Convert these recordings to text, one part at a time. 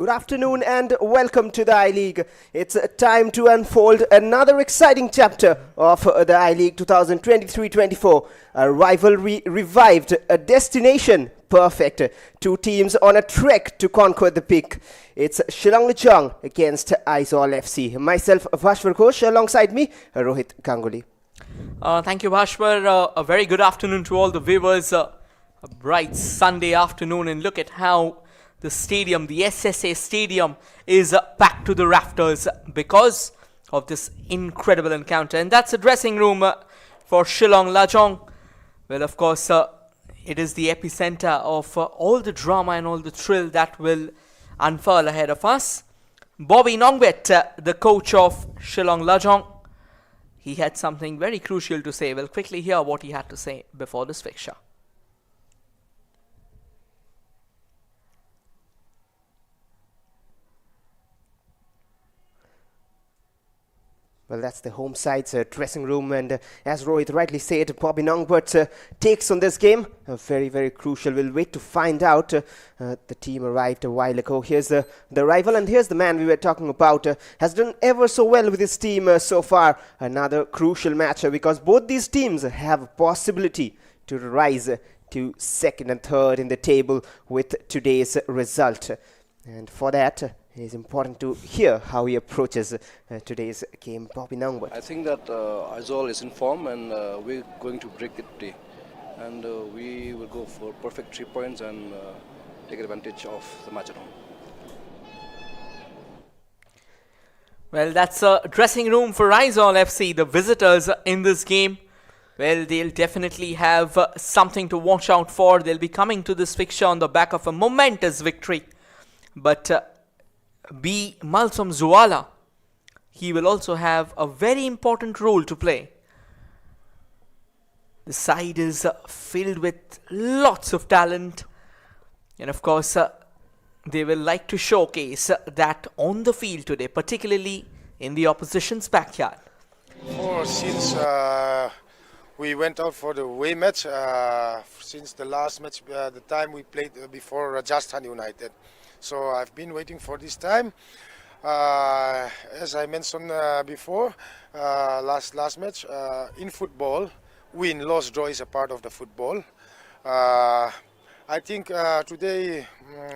Good afternoon and welcome to the I-League. It's time to unfold another exciting chapter of the I-League 2023-24. A rivalry revived, a destination perfect. Two teams on a trek to conquer the peak. It's Shillong Lajong against Aizawl FC. Myself, Bhashwar Ghosh, alongside me, Rohit Ganguly. Thank you, Bhashwar. A very good afternoon to all the viewers. A bright Sunday afternoon, and look at how the stadium, the SSA Stadium, is packed to the rafters because of this incredible encounter. And that's the dressing room for Shillong Lajong. Well, of course, it is the epicenter of all the drama and all the thrill that will unfurl ahead of us. Bobby Nongwet, the coach of Shillong Lajong, he had something very crucial to say. We'll quickly hear what he had to say before this fixture. Well, that's the home side's dressing room, and as Rohit rightly said, Bobby Nongwet takes on this game. Very, very crucial. We'll wait to find out. The team arrived a while ago. Here's the rival, and here's the man we were talking about. Has done ever so well with his team so far. Another crucial match because both these teams have a possibility to rise to second and third in the table with today's result. And for that, it is important to hear how he approaches today's game. Bobby Nongwet. I think that Aizawl is in form, and we're going to break it today. And we will go for perfect 3 points and take advantage of the match at home. Well, that's a dressing room for Aizawl FC, the visitors in this game. Well, they'll definitely have something to watch out for. They'll be coming to this fixture on the back of a momentous victory. But B. Malsom Zuala, he will also have a very important role to play. The side is filled with lots of talent, and of course they will like to showcase that on the field today, particularly in the opposition's backyard. Since we went out for the away match, since the last match, the time we played before Rajasthan United. So I've been waiting for this time. As I mentioned before, last match, in football, win, loss, draw is a part of the football. I think today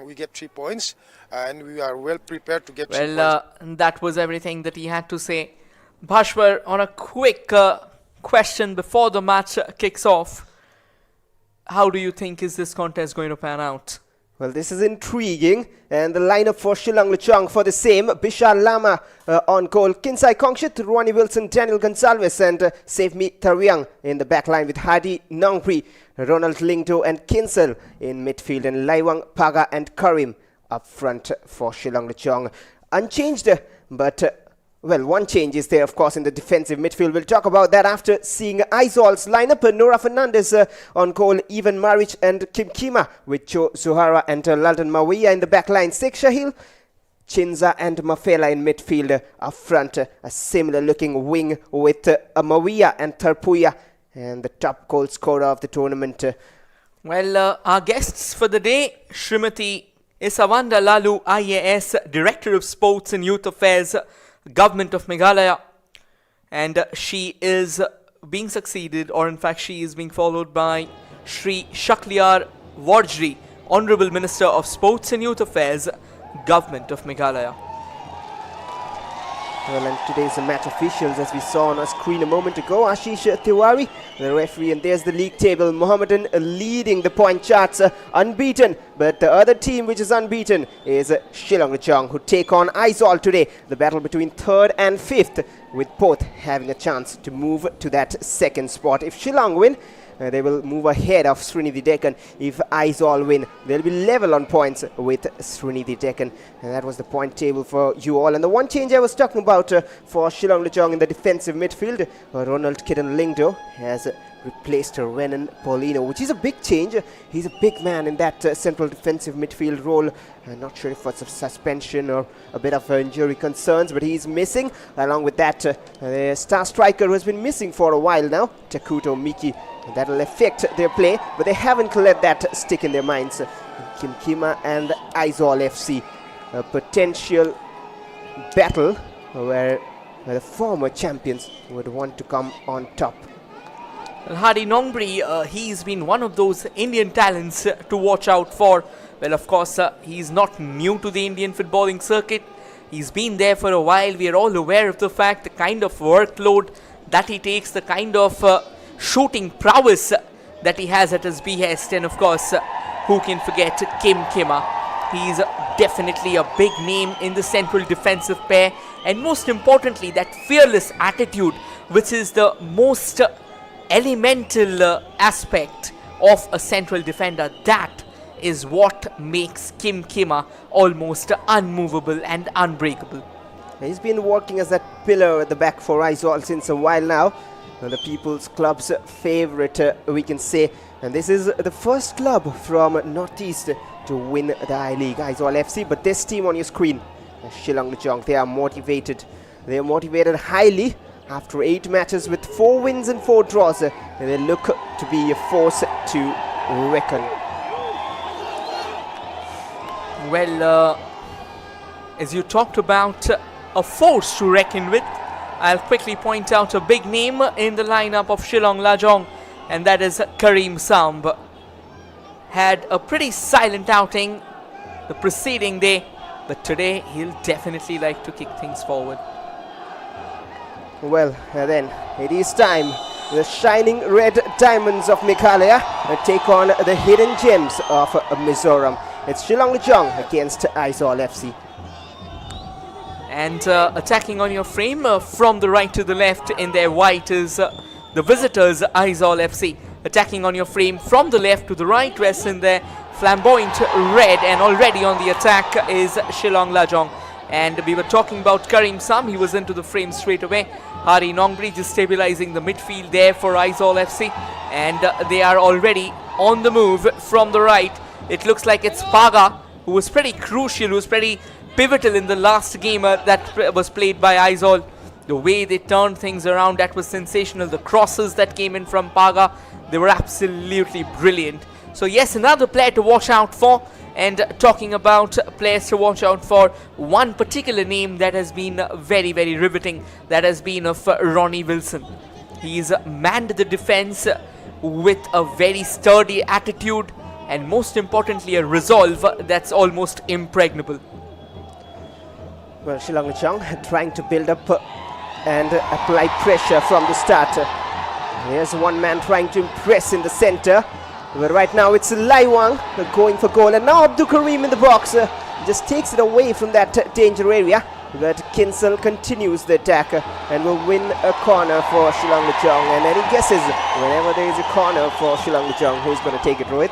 we get 3 points, and we are well prepared to get 3 points. Well, that was everything that he had to say. Bhashwar, on a quick question before the match kicks off, how do you think is this contest going to pan out? Well, this is intriguing, and the lineup for Shillong Lajong for the same: Bishal Lama on goal, Kinsai Kongshit, Ronnie Wilson, Daniel Gonsalves, and Savmi Tariang in the back line with Hadi Nongpri, Ronald Lingdo and Kinsel in midfield, and Laiwang, Paga and Karim up front for Shillong Lajong. Unchanged, but well, one change is there, of course, in the defensive midfield. We'll talk about that after seeing Aizawl's lineup. Nora Fernandez on goal, Ivan Maric and Kim Kima with Joe Zuhara and Laldan Mawia in the back line. Sheikh Shahil, Chinza and Mafela in midfield. Up front, a similar looking wing with Mawia and Tarpuya, and the top goal scorer of the tournament. Well, our guests for the day, Srimati Isawanda Lalu, IAS, Director of Sports and Youth Affairs, Government of Meghalaya, and she is being succeeded, or in fact she is being followed by Shri Shakliar Warjri, Honorable Minister of Sports and Youth Affairs, Government of Meghalaya. Well, and today's match officials, as we saw on our screen a moment ago, Ashish Tiwari, the referee, and there's the league table. Mohammedan leading the point charts, unbeaten, but the other team which is unbeaten is Shillong Lajong, who take on Aizawl today. The battle between 3rd and 5th, with both having a chance to move to that second spot. If Shillong win, they will move ahead of Srinidhi Deccan. If Aizawl win, they'll be level on points with Srinidhi Deccan. And that was the point table for you all. And the one change I was talking about for Shillong Lajong in the defensive midfield, Ronald Kidan Lingdo has replaced Renan Paulino, which is a big change. He's a big man in that central defensive midfield role. I'm not sure if it's a suspension or a bit of injury concerns, but he's missing. Along with that, the star striker who has been missing for a while now, Takuto Miki. That will affect their play, but they haven't let that stick in their minds. Kim Kima and Aizawl FC a potential battle where the former champions would want to come on top. Well, Hardy Nongri, he's been one of those Indian talents to watch out for. Well, of course, he's not new to the Indian footballing circuit. He's been there for a while. We are all aware of the fact, the kind of workload that he takes, the kind of shooting prowess that he has at his behest. And of course, who can forget Kim Kimmer? He's definitely a big name in the central defensive pair. And most importantly, that fearless attitude, which is the most elemental aspect of a central defender. That is what makes Kim Kimmer almost unmovable and unbreakable. He's been working as that pillar at the back for Aizawl since a while now. The People's Club's favourite, we can say. And this is the first club from Northeast to win the I-League, Aizawl FC. But this team on your screen, Shillong Lajong, they are motivated. They are motivated highly. After 8 matches with 4 wins and 4 draws, they look to be a force to reckon. Well, as you talked about a force to reckon with, I'll quickly point out a big name in the lineup of Shillong Lajong, and that is Karim Samb. Had a pretty silent outing the preceding day, but today he'll definitely like to kick things forward. Well, then it is time. The shining red diamonds of Meghalaya take on the hidden gems of Mizoram. It's Shillong Lajong against Aizawl FC. And attacking on your frame from the right to the left in their white is the visitors, Aizawl FC. Attacking on your frame from the left to the right, rests in their flamboyant red, and already on the attack is Shillong Lajong. And we were talking about Karim Sam, he was into the frame straight away. Hardy Nongri just stabilizing the midfield there for Aizawl FC. And they are already on the move from the right. It looks like it's Paga, who was pretty crucial, who was pretty pivotal in the last game that was played by Aizawl. The way they turned things around, that was sensational. The crosses that came in from Paga, they were absolutely brilliant. So yes, another player to watch out for. And talking about players to watch out for, one particular name that has been very, very riveting, that has been of Ronnie Wilson. He's manned the defense with a very sturdy attitude, and most importantly a resolve that's almost impregnable. Well, Shillong Lajong trying to build up and apply pressure from the start. There's one man trying to impress in the center. But right now it's Laiwang going for goal, and now Abdul Karim in the box just takes it away from that danger area. But Kinsel continues the attack and will win a corner for Shillong Lajong. And any guesses whenever there is a corner for Shillong Lajong, who's going to take it, Rohit?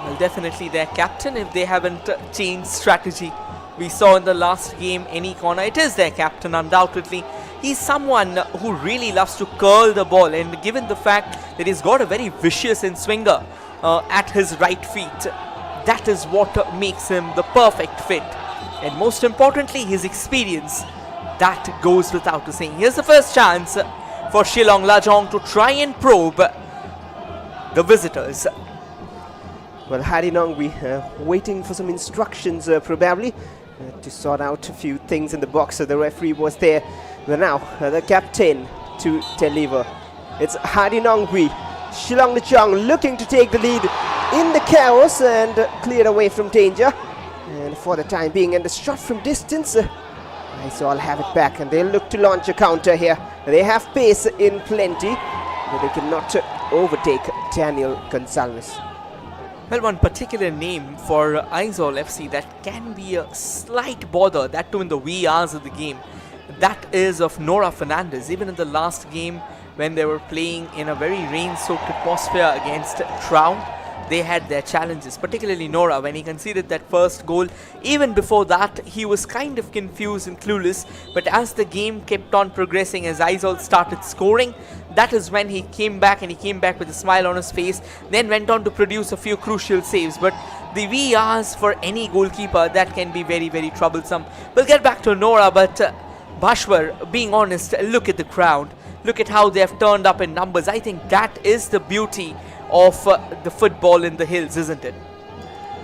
Well, definitely their captain, if they haven't changed strategy. We saw in the last game, any corner, it is their captain undoubtedly. He's someone who really loves to curl the ball, and given the fact that he's got a very vicious in-swinger at his right feet, that is what makes him the perfect fit. And most importantly, his experience, that goes without saying. Here's the first chance for Shillong Lajong to try and probe the visitors. Well, Hardy Nongri waiting for some instructions probably to sort out a few things in the box. The referee was there. But now the captain to deliver. It's Hardy Nongri. Shillong Lajong looking to take the lead in the chaos and cleared away from danger. And for the time being, and the shot from distance, Aizawl have it back, and they'll look to launch a counter here. They have pace in plenty, but they cannot overtake Daniel Gonzalez. Well, one particular name for Aizawl FC that can be a slight bother, that too in the wee hours of the game, that is of Nora Fernandez. Even in the last game, when they were playing in a very rain-soaked atmosphere against Trout, they had their challenges, particularly Nora. When he conceded that first goal, even before that, he was kind of confused and clueless. But as the game kept on progressing, as Aizawl started scoring, that is when he came back, and he came back with a smile on his face, then went on to produce a few crucial saves. But the VRs for any goalkeeper, that can be very, very troublesome. We'll get back to Nora, but Bhashwar, being honest, look at the crowd. Look at how they have turned up in numbers. I think that is the beauty of the football in the hills, isn't it?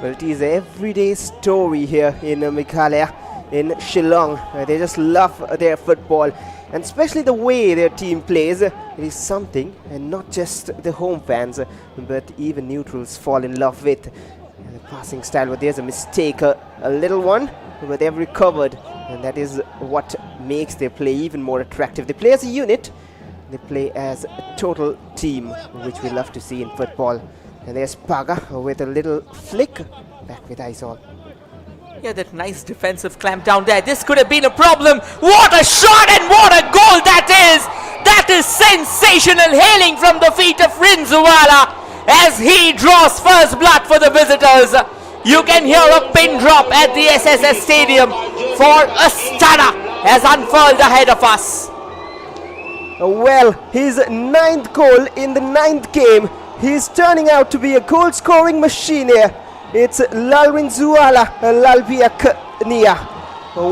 Well, it is an everyday story here in Meghalaya, in Shillong. They just love their football, and especially the way their team plays. It is something, and not just the home fans, but even neutrals fall in love with. The passing style, but there's a mistake, a little one, but they've recovered, and that is what makes their play even more attractive. They play as a unit, they play as a total team, which we love to see in football. And there's Paga with a little flick, back with Aizawl. Yeah, that nice defensive clamp down there. This could have been a problem. What a shot and what a goal that is! That is sensational, hailing from the feet of Rinzuwala as he draws first blood for the visitors. You can hear a pin drop at the SSS Stadium for a stunner has unfurled ahead of us. Well, his 9th goal in the 9th game. He's turning out to be a goal-scoring machine here. It's Rinzuwala Lalbiaknia.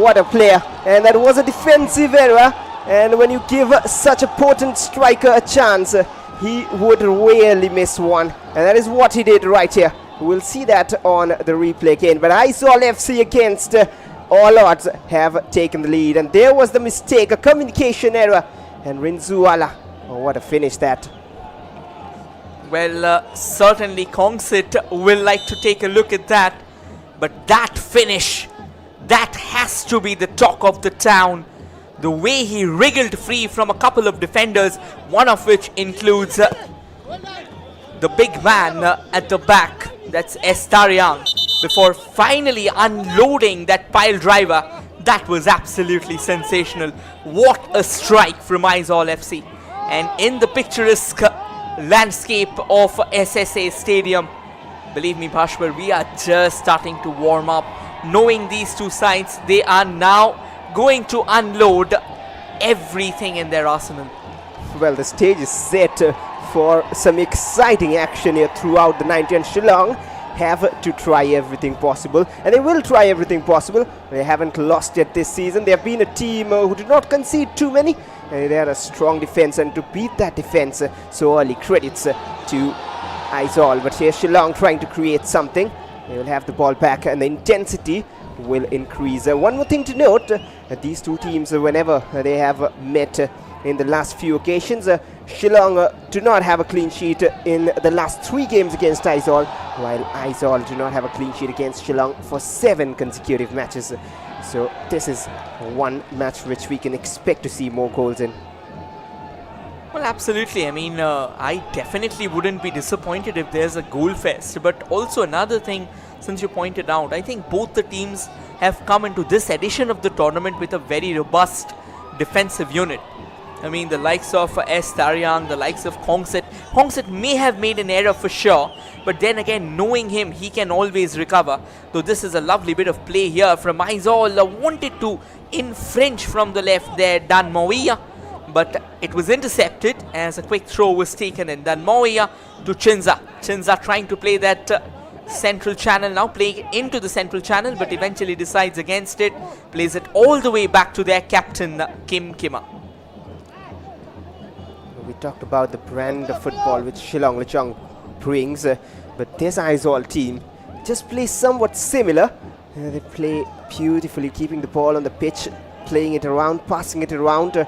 What a player. And that was a defensive error. And when you give such a potent striker a chance, he would rarely miss one. And that is what he did right here. We'll see that on the replay again. But Aizawl FC against all odds have taken the lead. And there was the mistake, a communication error. And Rinzuwala, what a finish that. Well, certainly Kongsit will like to take a look at that. But that finish, that has to be the talk of the town. The way he wriggled free from a couple of defenders, one of which includes the big man at the back, that's Estariang, before finally unloading that pile driver. That was absolutely sensational. What a strike from Aizawl FC. And in the picturesque landscape of SSA Stadium, believe me, Bhashwar, we are just starting to warm up. Knowing these two sides, they are now going to unload everything in their arsenal. Well, the stage is set for some exciting action here throughout the 90, and Shillong have to try everything possible, and they will try everything possible. They haven't lost yet this season. They have been a team who did not concede too many, and they are a strong defense, and to beat that defense so early, credits to Aizawl. But here's Shillong trying to create something. They will have the ball back, and the intensity will increase. One more thing to note, these two teams, whenever they have met in the last few occasions, Shillong do not have a clean sheet in the last 3 games against Aizawl, while Aizawl do not have a clean sheet against Shillong for 7 consecutive matches. So this is one match which we can expect to see more goals in. Well, absolutely. I mean, I definitely wouldn't be disappointed if there's a goal fest. But also another thing, since you pointed out, I think both the teams have come into this edition of the tournament with a very robust defensive unit. I mean, the likes of Taryang, the likes of Kongsit. Kongsit may have made an error for sure, but then again, knowing him, he can always recover. Though this is a lovely bit of play here from Aizawl. Wanted to infringe from the left there, Dan Mawia, but it was intercepted as a quick throw was taken, and Dan Mawia to Chinza. Chinza trying to play that central channel, now playing into the central channel, but eventually decides against it. Plays it all the way back to their captain, Kim Kima. We talked about the brand of football which Shillong Lajong brings, but this Aizawl team just plays somewhat similar. They play beautifully, keeping the ball on the pitch, playing it around, passing it around.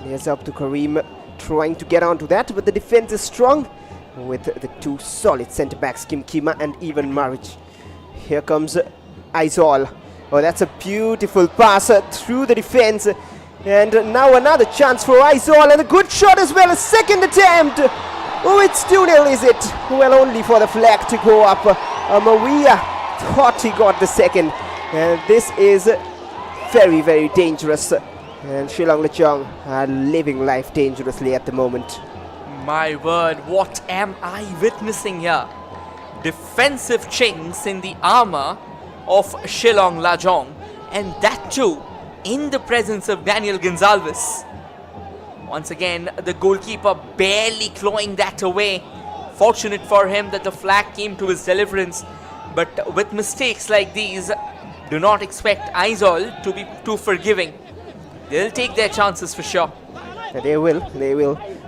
There's up to Kareem trying to get onto that, but the defense is strong with the 2 solid centre-backs, Kim Kima and even Marich. Here comes Aizawl. Oh, that's a beautiful pass through the defense. And now another chance for Aizawl, and a good shot as well, a second attempt. Oh, it's 2-0, is it? Well, only for the flag to go up. Mawia thought he got the second. And this is very, very dangerous. And Shillong Lajong are living life dangerously at the moment. My word, what am I witnessing here? Defensive chinks in the armor of Shillong Lajong, and that too in the presence of Daniel Gonzalez. Once again, the goalkeeper barely clawing that away. Fortunate for him that the flag came to his deliverance. But with mistakes like these, do not expect Aizawl to be too forgiving. They'll take their chances for sure. They will.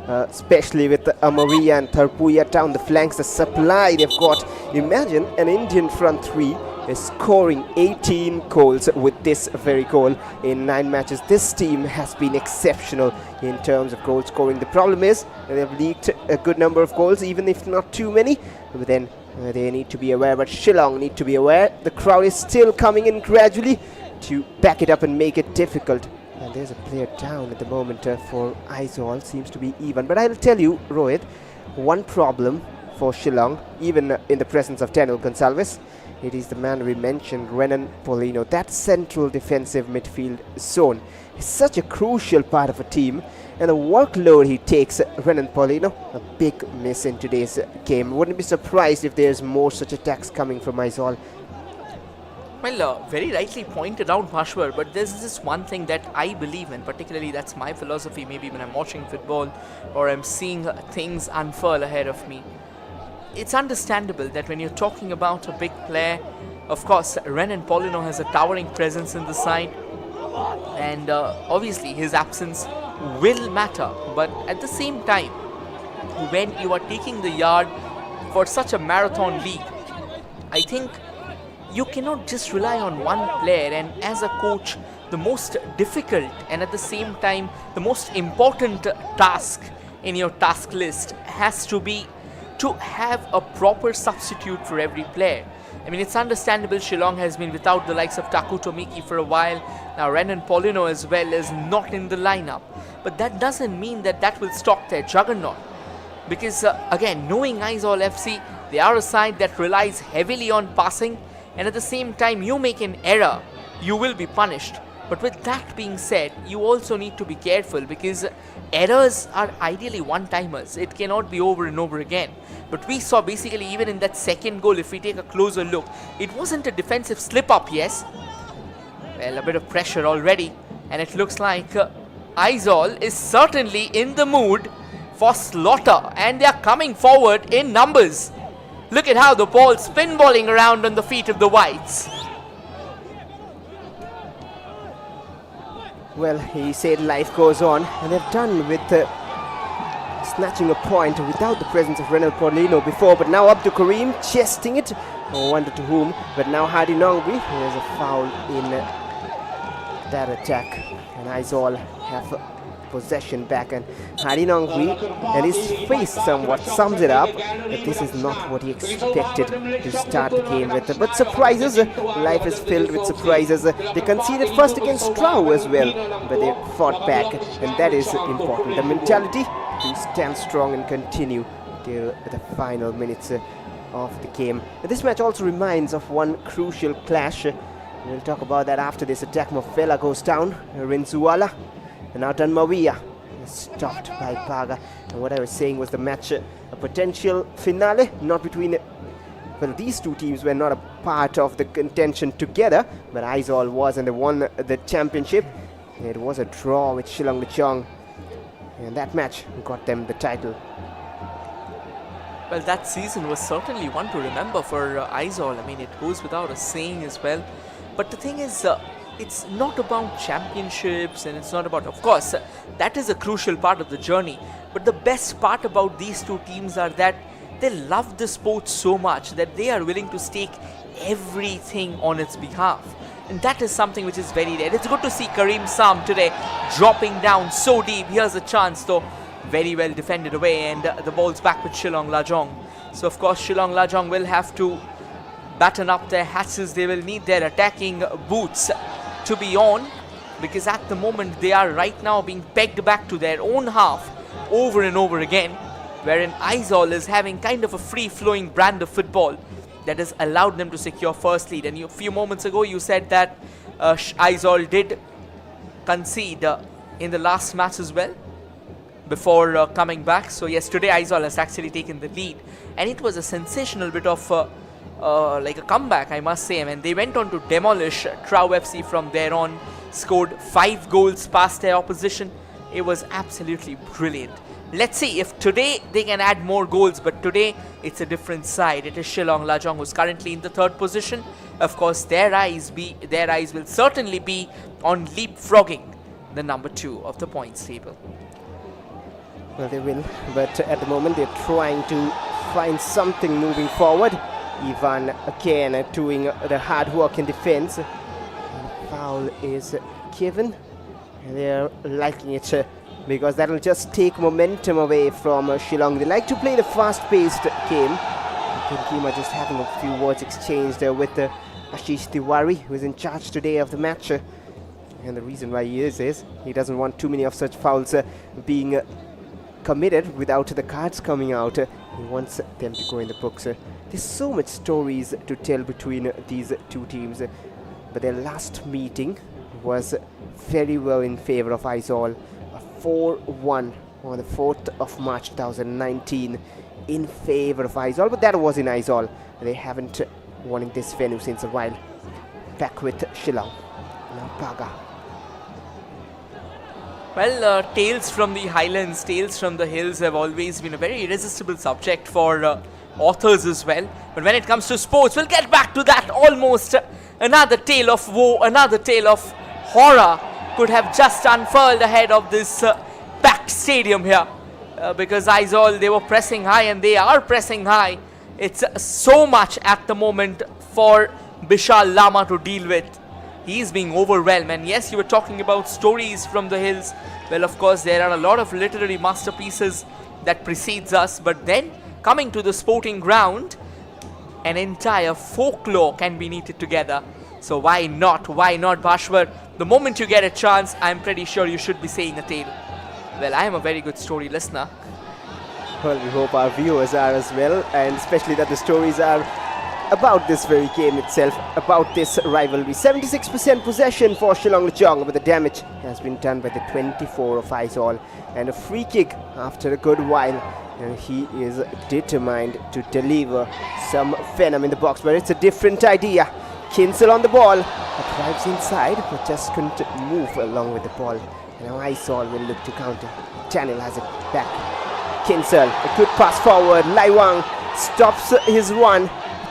especially with Amaria and Tharpuya down the flanks, the supply they've got. Imagine an Indian front three is scoring 18 goals with this very goal in 9 matches. This team has been exceptional in terms of goal scoring. The problem is they've leaked a good number of goals, even if not too many. But then they need to be aware, but Shillong need to be aware. The crowd is still coming in gradually to back it up and make it difficult. And there's a player down at the moment for Aizawl. Seems to be even. But I'll tell you, Rohit, one problem for Shillong, even in the presence of Daniel Gonsalves, it is the man we mentioned, Renan Polino. That central defensive midfield zone is such a crucial part of a team. And the workload he takes, Renan Polino, a big miss in today's game. Wouldn't be surprised if there's more such attacks coming from Aizawl. Well, very rightly pointed out, Bhashwar, but there's this one thing that I believe in, particularly that's my philosophy, maybe when I'm watching football or I'm seeing things unfurl ahead of me. It's understandable that when you're talking about a big player, of course, Renan Polino has a towering presence in the side, and obviously his absence will matter, but at the same time, when you are taking the yard for such a marathon league, I think you cannot just rely on one player. And as a coach, the most difficult and at the same time the most important task in your task list has to be to have a proper substitute for every player. I mean, it's understandable Shillong has been without the likes of Taku Tomiki for a while. Now Renan Polino as well is not in the lineup, but that doesn't mean that that will stop their juggernaut, because again, knowing Aizawl FC, they are a side that relies heavily on passing, and at the same time you make an error, you will be punished. But with that being said, you also need to be careful, because errors are ideally one-timers. It cannot be over and over again. But we saw basically even in that second goal, if we take a closer look, it wasn't a defensive slip-up, yes. Well, a bit of pressure already, and it looks like Aizawl is certainly in the mood for slaughter, and they are coming forward in numbers. Look at how the ball's spinballing around on the feet of the Whites. Well, he said life goes on, and they've done with snatching a point without the presence of Renan Polino before, but now up to Kareem, chesting it. No wonder to whom, but now Hadi Nongwi. There's a foul in that attack, and Aizawl have possession back, and Hadi Nongwi and his face somewhat sums it up that this is not what he expected to start the game with. But surprises, life is filled with surprises. They conceded first against Strau as well, but they fought back, and that is important. The mentality to stand strong and continue till the final minutes of the game. This match also reminds of one crucial clash. We'll talk about that after this attack. Mofela goes down, Rinzuala, and now Tanmawia is stopped by Paga. And what I was saying was the match, a potential finale, not between, well, these two teams were not a part of the contention together, but Aizawl was, and they won the championship. It was a draw with Shillong Lajong, and that match got them the title. Well, that season was certainly one to remember for Aizawl. I mean, it goes without a saying as well. But the thing is, it's not about championships, and it's not about, of course, that is a crucial part of the journey. But the best part about these two teams are that they love the sport so much that they are willing to stake everything on its behalf. And that is something which is very rare. It's good to see Kareem Sam today dropping down so deep. Here's a chance though. Very well defended away, and the ball's back with Shillong Lajong. So of course Shillong Lajong will have to batten up their hatches. They will need their attacking boots to be on, because at the moment they are right now being pegged back to their own half over and over again, wherein Aizawl is having kind of a free-flowing brand of football that has allowed them to secure first lead. And a few moments ago you said that Aizawl did concede in the last match as well before coming back. So yes, today Aizawl has actually taken the lead, and it was a sensational bit of like a comeback, I must say. I mean, they went on to demolish Trau FC from there on, scored 5 goals past their opposition. It was absolutely brilliant. Let's see if today they can add more goals, but today it's a different side. It is Shillong Lajong who's currently in the 3rd position. Of course, their eyes will certainly be on leapfrogging the number 2 of the points table. Well, they will, but at the moment they're trying to find something moving forward. Ivan again doing the hard work in defense. Foul is given. They're liking it because that'll just take momentum away from Shillong. They like to play the fast-paced game. Kima just having a few words exchanged with Ashish Tiwari, who is in charge today of the match. And the reason why he is he doesn't want too many of such fouls being committed without the cards coming out. He wants them to go in the books. There's so much stories to tell between these two teams, but their last meeting was very well in favor of Aizawl. A 4-1 on the 4th of March 2019 in favor of Aizawl, but that was in Aizawl. They haven't won in this venue since a while. Back with Shillong. Now Paga. Well, tales from the highlands, tales from the hills have always been a very irresistible subject for authors as well. But when it comes to sports, we'll get back to that. Almost another tale of woe, another tale of horror could have just unfurled ahead of this packed stadium here. Because Aizawl, they were pressing high and they are pressing high. It's so much at the moment for Bishal Lama to deal with. He's being overwhelmed. And yes, you were talking about stories from the hills. Well, of course, there are a lot of literary masterpieces that precedes us. But then, coming to the sporting ground, an entire folklore can be knitted together. So why not? Why not, Bhashwar? The moment you get a chance, I'm pretty sure you should be saying a tale. Well, I am a very good story listener. Well, we hope our viewers are as well, and especially that the stories are about this very game itself, about this rivalry. 76% possession for Shillong Lajong, but the damage has been done by the 24 of Aizawl. And a free kick after a good while. And he is determined to deliver some venom in the box, but it's a different idea. Kinsel on the ball, drives inside, but just couldn't move along with the ball. And now Aizawl will look to counter. Daniel has it back. Kinsel, a good pass forward. Laiwang stops his run.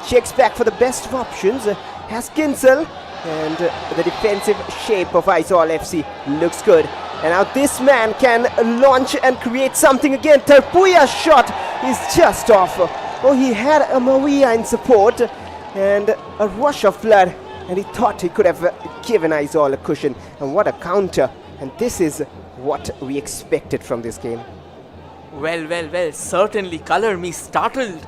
Checks back for the best of options. Has Kinsel. And the defensive shape of Aizawl FC looks good. And now this man can launch and create something again. Tarpuya's shot is just off. Oh, he had a Maria in support. And a rush of flood. And he thought he could have given Aizawl a cushion. And what a counter. And this is what we expected from this game. Well, certainly color me startled.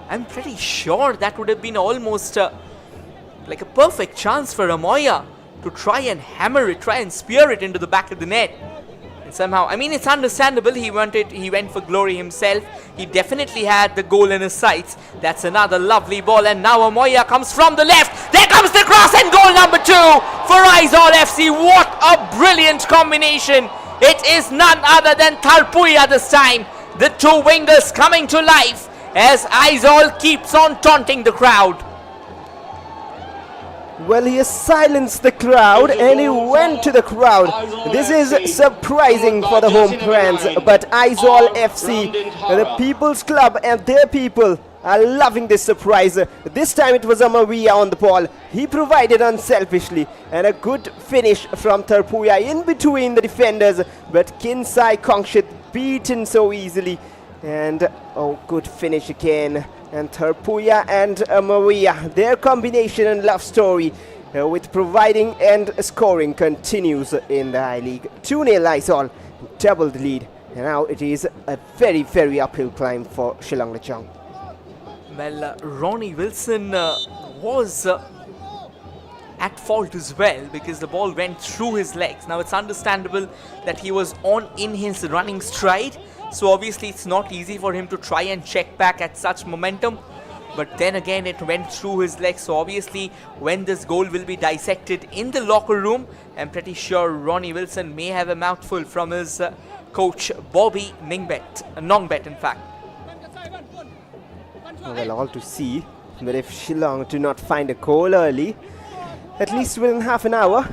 I'm pretty sure that would have been almost like a perfect chance for Amoya to try and hammer it, try and spear it into the back of the net. And somehow, I mean, it's understandable, he went for glory himself. He definitely had the goal in his sights. That's another lovely ball, and now Amoya comes from the left. There comes the cross, and goal number 2 for Aizawl FC. What a brilliant combination. It is none other than Tarpuya this time. The two wingers coming to life as Aizawl keeps on taunting the crowd. Well, he has silenced the crowd and he went to the crowd. This is surprising for the home fans, but Aizawl FC, the People's Club and their people are loving this surprise. This time it was Amaria on the ball. He provided unselfishly, and a good finish from Tarpuya in between the defenders, but Kinsai Kongshit beaten so easily. And oh, good finish again. And Tarpuya and Maria, their combination and love story with providing and scoring continues in the High League. 2-0 Aizawl, double the lead. And now it is a very, very uphill climb for Shillong Lajong. Well, Ronnie Wilson was at fault as well because the ball went through his legs. Now it's understandable that he was in his running stride. So obviously it's not easy for him to try and check back at such momentum. But then again it went through his legs. So obviously when this goal will be dissected in the locker room, I'm pretty sure Ronnie Wilson may have a mouthful from his coach Bobby Nongbet in fact. Well, all to see. But if Shillong do not find a goal early, at least within half an hour,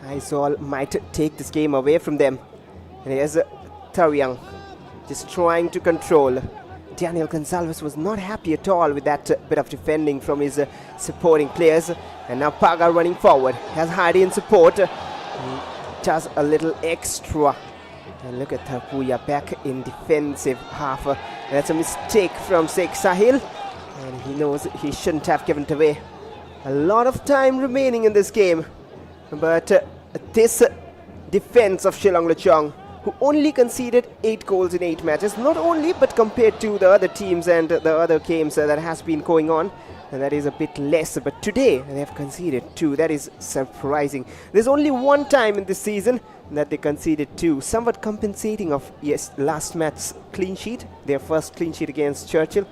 Aizawl might take this game away from them. And here's Taryang. Just trying to control. Daniel Gonsalves was not happy at all with that bit of defending from his supporting players. And now Paga running forward. Has Hardy in support. He does a little extra And look at Tharpuya back in defensive half. That's a mistake from Sheikh Sahil. And he knows he shouldn't have given it away. A lot of time remaining in this game. But this defense of Shillong Lajong, who only conceded 8 goals in 8 matches, not only but compared to the other teams and the other games that has been going on, and that is a bit less. But today they have conceded 2. That is surprising. There's only one time in this season that they conceded 2, somewhat compensating of last match's clean sheet, their first clean sheet against Churchill,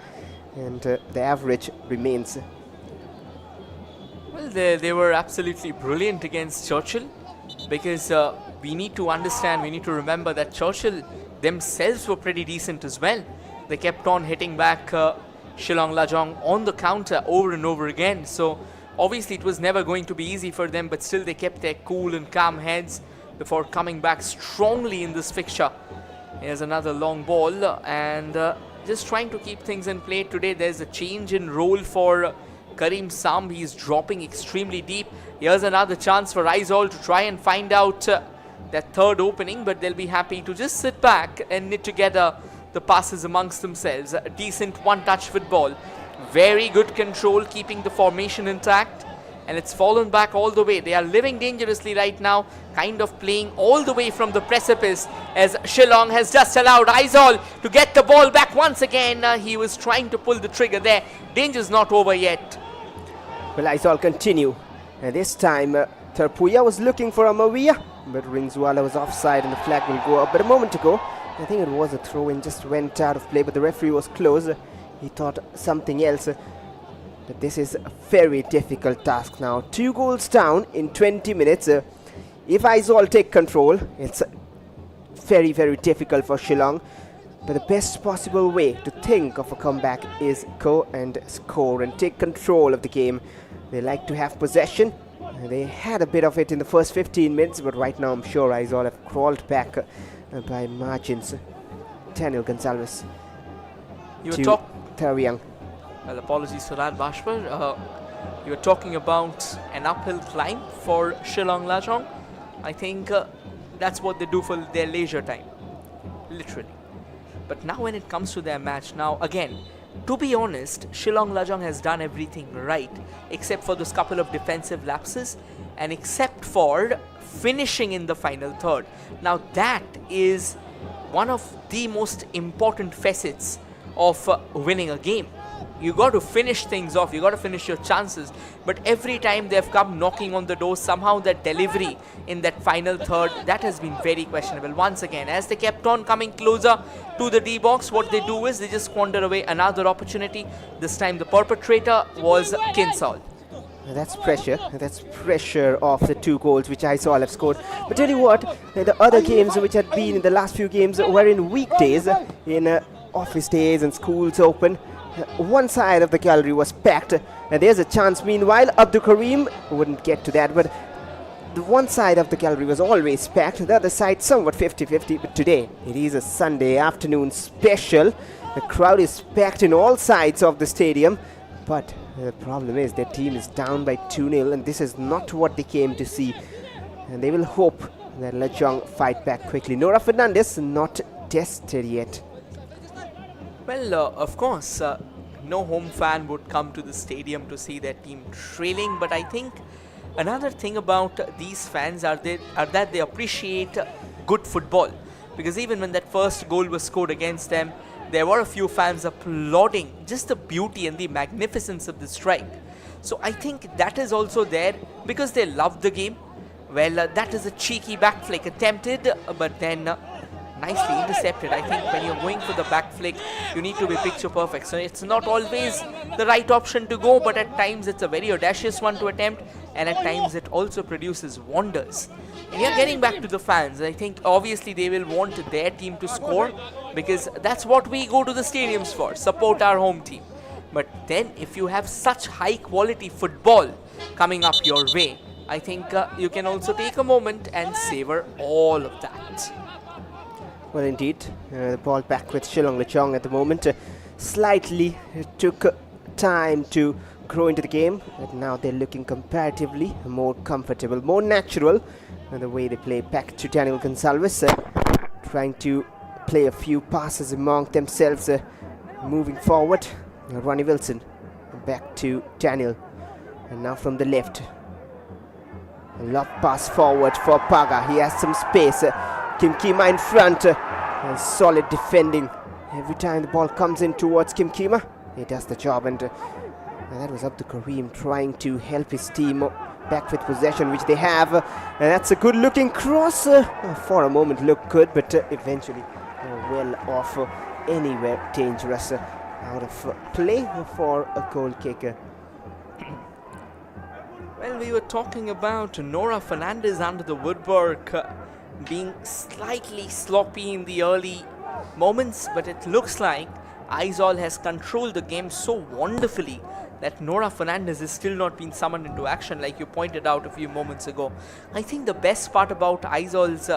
and the average remains. Well, they were absolutely brilliant against Churchill, because we need to understand, we need to remember that Churchill themselves were pretty decent as well. They kept on hitting back Shillong Lajong on the counter over and over again. So obviously it was never going to be easy for them, but still they kept their cool and calm heads before coming back strongly in this fixture. Here's another long ball, and just trying to keep things in play today. There's a change in role for Karim Samb. He's dropping extremely deep. Here's another chance for Aizawl to try and find out that third opening, but they'll be happy to just sit back and knit together the passes amongst themselves. A decent one-touch football. Very good control, keeping the formation intact. And it's fallen back all the way. They are living dangerously right now, kind of playing all the way from the precipice, as Shillong has just allowed Aizawl to get the ball back once again. He was trying to pull the trigger there. Danger's not over yet. Well, Aizawl continue. And this time, Tharpuya was looking for a Mawia, but Ringswala was offside and the flag will go up. But a moment ago, I think it was a throw-in, just went out of play, but the referee was close. He thought something else. But this is a very difficult task now. 2 goals down in 20 minutes. If Aizawl take control, it's very, very difficult for Shillong. But the best possible way to think of a comeback is go and score and take control of the game. They like to have possession. They had a bit of it in the first 15 minutes, but right now I'm sure Aizawl have crawled back by margins. Daniel Gonsalves You to were talking. Tariang. Well, apologies for that, Bashwar. You were talking about an uphill climb for Shillong Lajong. I think that's what they do for their leisure time, literally. But now when it comes to their match, now again, to be honest, Shillong Lajong has done everything right, except for those couple of defensive lapses, and except for finishing in the final third. Now that is one of the most important facets of winning a game. You got to finish things off, you got to finish your chances, but every time they've come knocking on the door, somehow that delivery in that final third, that has been very questionable. Once again, as they kept on coming closer to the D box, what they do is they just squander away another opportunity. This time the perpetrator was Aizawl. That's pressure of the 2 goals which Aizawl have scored. But tell you what, the other games which had been in the last few games were in weekdays, in office days and schools open. One side of the gallery was packed, and there's a chance. Meanwhile, Abdul Karim wouldn't get to that, but the one side of the gallery was always packed, the other side somewhat 50-50. But today, it is a Sunday afternoon special. The crowd is packed in all sides of the stadium, but the problem is their team is down by 2-0, and this is not what they came to see. And they will hope that Lajong fight back quickly. Nora Fernandez not tested yet. Well, of course, no home fan would come to the stadium to see their team trailing, but I think another thing about these fans are that they appreciate good football, because even when that first goal was scored against them, there were a few fans applauding just the beauty and the magnificence of the strike. So I think that is also there because they love the game. Well, that is a cheeky back flick attempted, but then nicely intercepted. I think when you're going for the back flick, you need to be picture perfect. So it's not always the right option to go, but at times it's a very audacious one to attempt, and at times it also produces wonders. And you're getting back to the fans. I think obviously they will want their team to score, because that's what we go to the stadiums for, support our home team. But then if you have such high quality football coming up your way, I think you can also take a moment and savor all of that. Well, indeed, the ball back with Shillong Lajong at the moment. Slightly took time to grow into the game, but now they're looking comparatively more comfortable, more natural in the way they play. Back to Daniel Gonsalves. trying to play a few passes among themselves, moving forward. Ronnie Wilson back to Daniel, and now from the left, a lob pass forward for Paga. He has some space. Kim Kima in front, and solid defending. Every time the ball comes in towards Kim Kima, he does the job, and that was up to Kareem trying to help his team back with possession, which they have. And that's a good looking cross. For a moment looked good, but eventually well off, anywhere dangerous, out of play for a goal kicker. Well, we were talking about Nora Fernandez under the woodwork, being slightly sloppy in the early moments, but it looks like Aizawl has controlled the game so wonderfully that Nora Fernandez has still not been summoned into action, like you pointed out a few moments ago. I think the best part about Aizawl's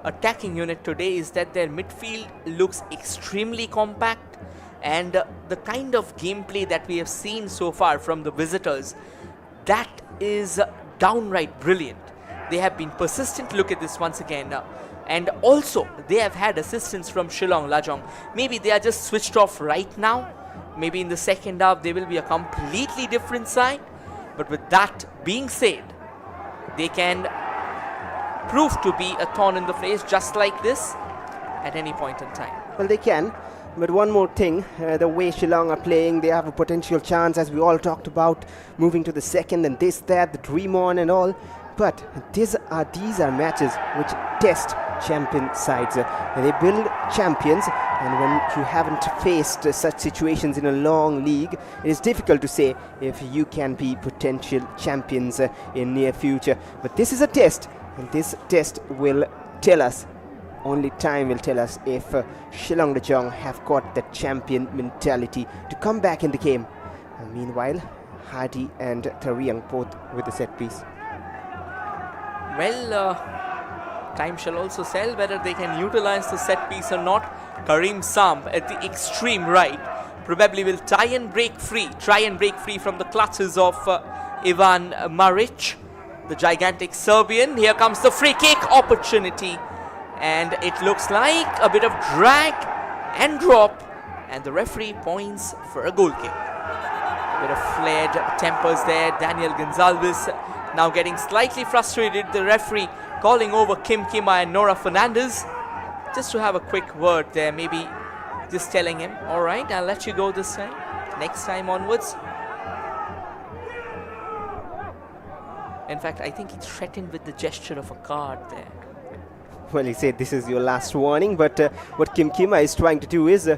attacking unit today is that their midfield looks extremely compact, and the kind of gameplay that we have seen so far from the visitors, that is downright brilliant. They have been persistent. Look at this once again. And also, they have had assistance from Shillong Lajong. Maybe they are just switched off right now. Maybe in the second half, they will be a completely different side. But with that being said, they can prove to be a thorn in the flesh just like this at any point in time. Well, they can. But one more thing, the way Shillong are playing, they have a potential chance, as we all talked about, moving to the second and this, that, the dream on and all. But these are matches which test champion sides. They build champions, and when you haven't faced such situations in a long league, it is difficult to say if you can be potential champions in near future. But this is a test, and this test will tell us, only time will tell us, if Shillong Lajong have got that champion mentality to come back in the game. And meanwhile, Hardy and Tariang both with the set piece. Well, time shall also tell whether they can utilize the set piece or not. Kareem Samb at the extreme right probably will try and break free from the clutches of Ivan Maric, the gigantic Serbian. Here comes the free kick opportunity, and it looks like a bit of drag and drop, and the referee points for a goal kick. A bit of flared tempers there. Daniel Gonzalez now getting slightly frustrated. The referee calling over Kim Kima and Nora Fernandez just to have a quick word there, maybe just telling him, all right, I'll let you go this time, next time onwards. In fact, I think he threatened with the gesture of a card there. Well, he said this is your last warning, but what Kim Kima is trying to do is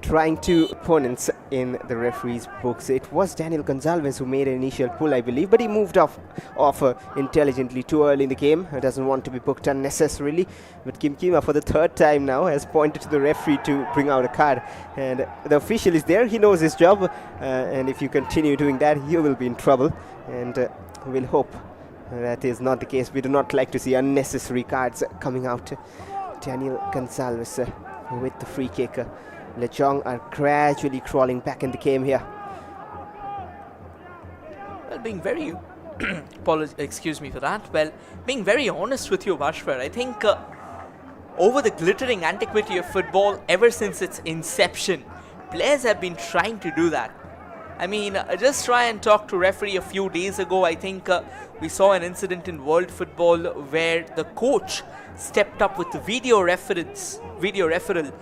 trying to opponents in the referee's books. It was Daniel Gonzalez who made an initial pull, I believe, but he moved off intelligently too early in the game. He doesn't want to be booked unnecessarily. But Kim Kima, for the third time now, has pointed to the referee to bring out a card. And the official is there. He knows his job. And if you continue doing that, you will be in trouble. And we'll hope that is not the case. We do not like to see unnecessary cards coming out. Daniel Gonzalez with the free kick. Lajong are gradually crawling back in the game here. Well, being very excuse me for that. Well, being very honest with you, Bashwar, I think over the glittering antiquity of football, ever since its inception, players have been trying to do that. I mean, just try and talk to referee a few days ago. I think we saw an incident in world football where the coach stepped up with the video referral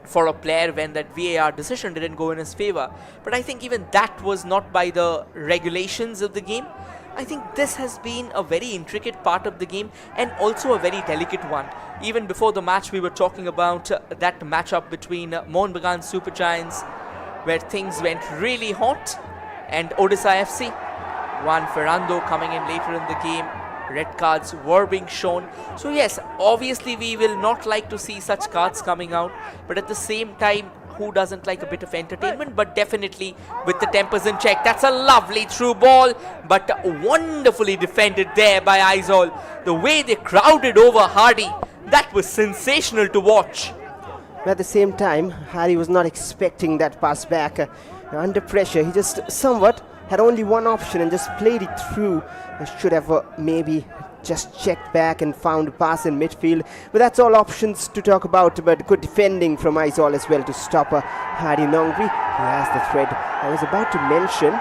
for a player when that VAR decision didn't go in his favor. But I think even that was not by the regulations of the game. I think this has been a very intricate part of the game, and also a very delicate one. Even before the match, we were talking about that matchup between Mohun Bagan Super Giants, where things went really hot, and Odisha FC. Juan Ferrando coming in later in the game. Red cards were being shown. So yes, obviously we will not like to see such cards coming out, but at the same time, who doesn't like a bit of entertainment? But definitely with the tempers in check. That's a lovely through ball, but wonderfully defended there by Aizawl. The way they crowded over Hardy, that was sensational to watch. But at the same time, Hardy was not expecting that pass back. Under pressure, he just somewhat had only one option and just played it through. Should have maybe just checked back and found a pass in midfield. But that's all options to talk about. But good defending from Aizawl as well to stop Hardy Nongri. He has the thread. I was about to mention.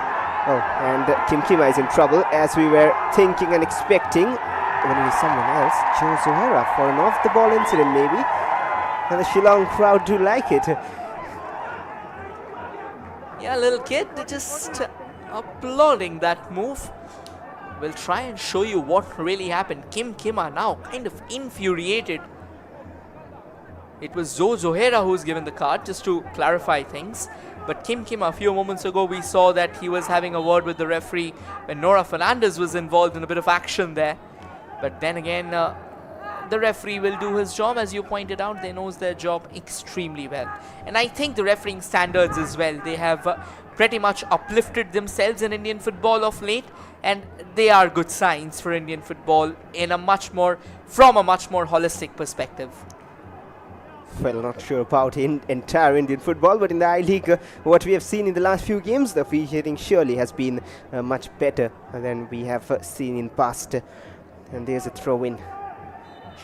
Oh, and Kim Kima is in trouble, as we were thinking and expecting. When it is someone else, Joe Zohara, for an off-the-ball incident maybe. And the Shillong crowd do like it. Yeah, little kid just applauding that move. We'll try and show you what really happened. Kim Kima now kind of infuriated. It was Zoe Zohara who's given the card, just to clarify things. But Kim Kima, a few moments ago, we saw that he was having a word with the referee when Nora Fernandez was involved in a bit of action there. But then again, the referee will do his job. As you pointed out, they knows their job extremely well. And I think the refereeing standards as well, they have pretty much uplifted themselves in Indian football of late. And they are good signs for Indian football in a much more, from a much more holistic perspective. Well, not sure about entire Indian football, but in the I-League, what we have seen in the last few games, the officiating surely has been much better than we have seen in past. And there's a throw-in.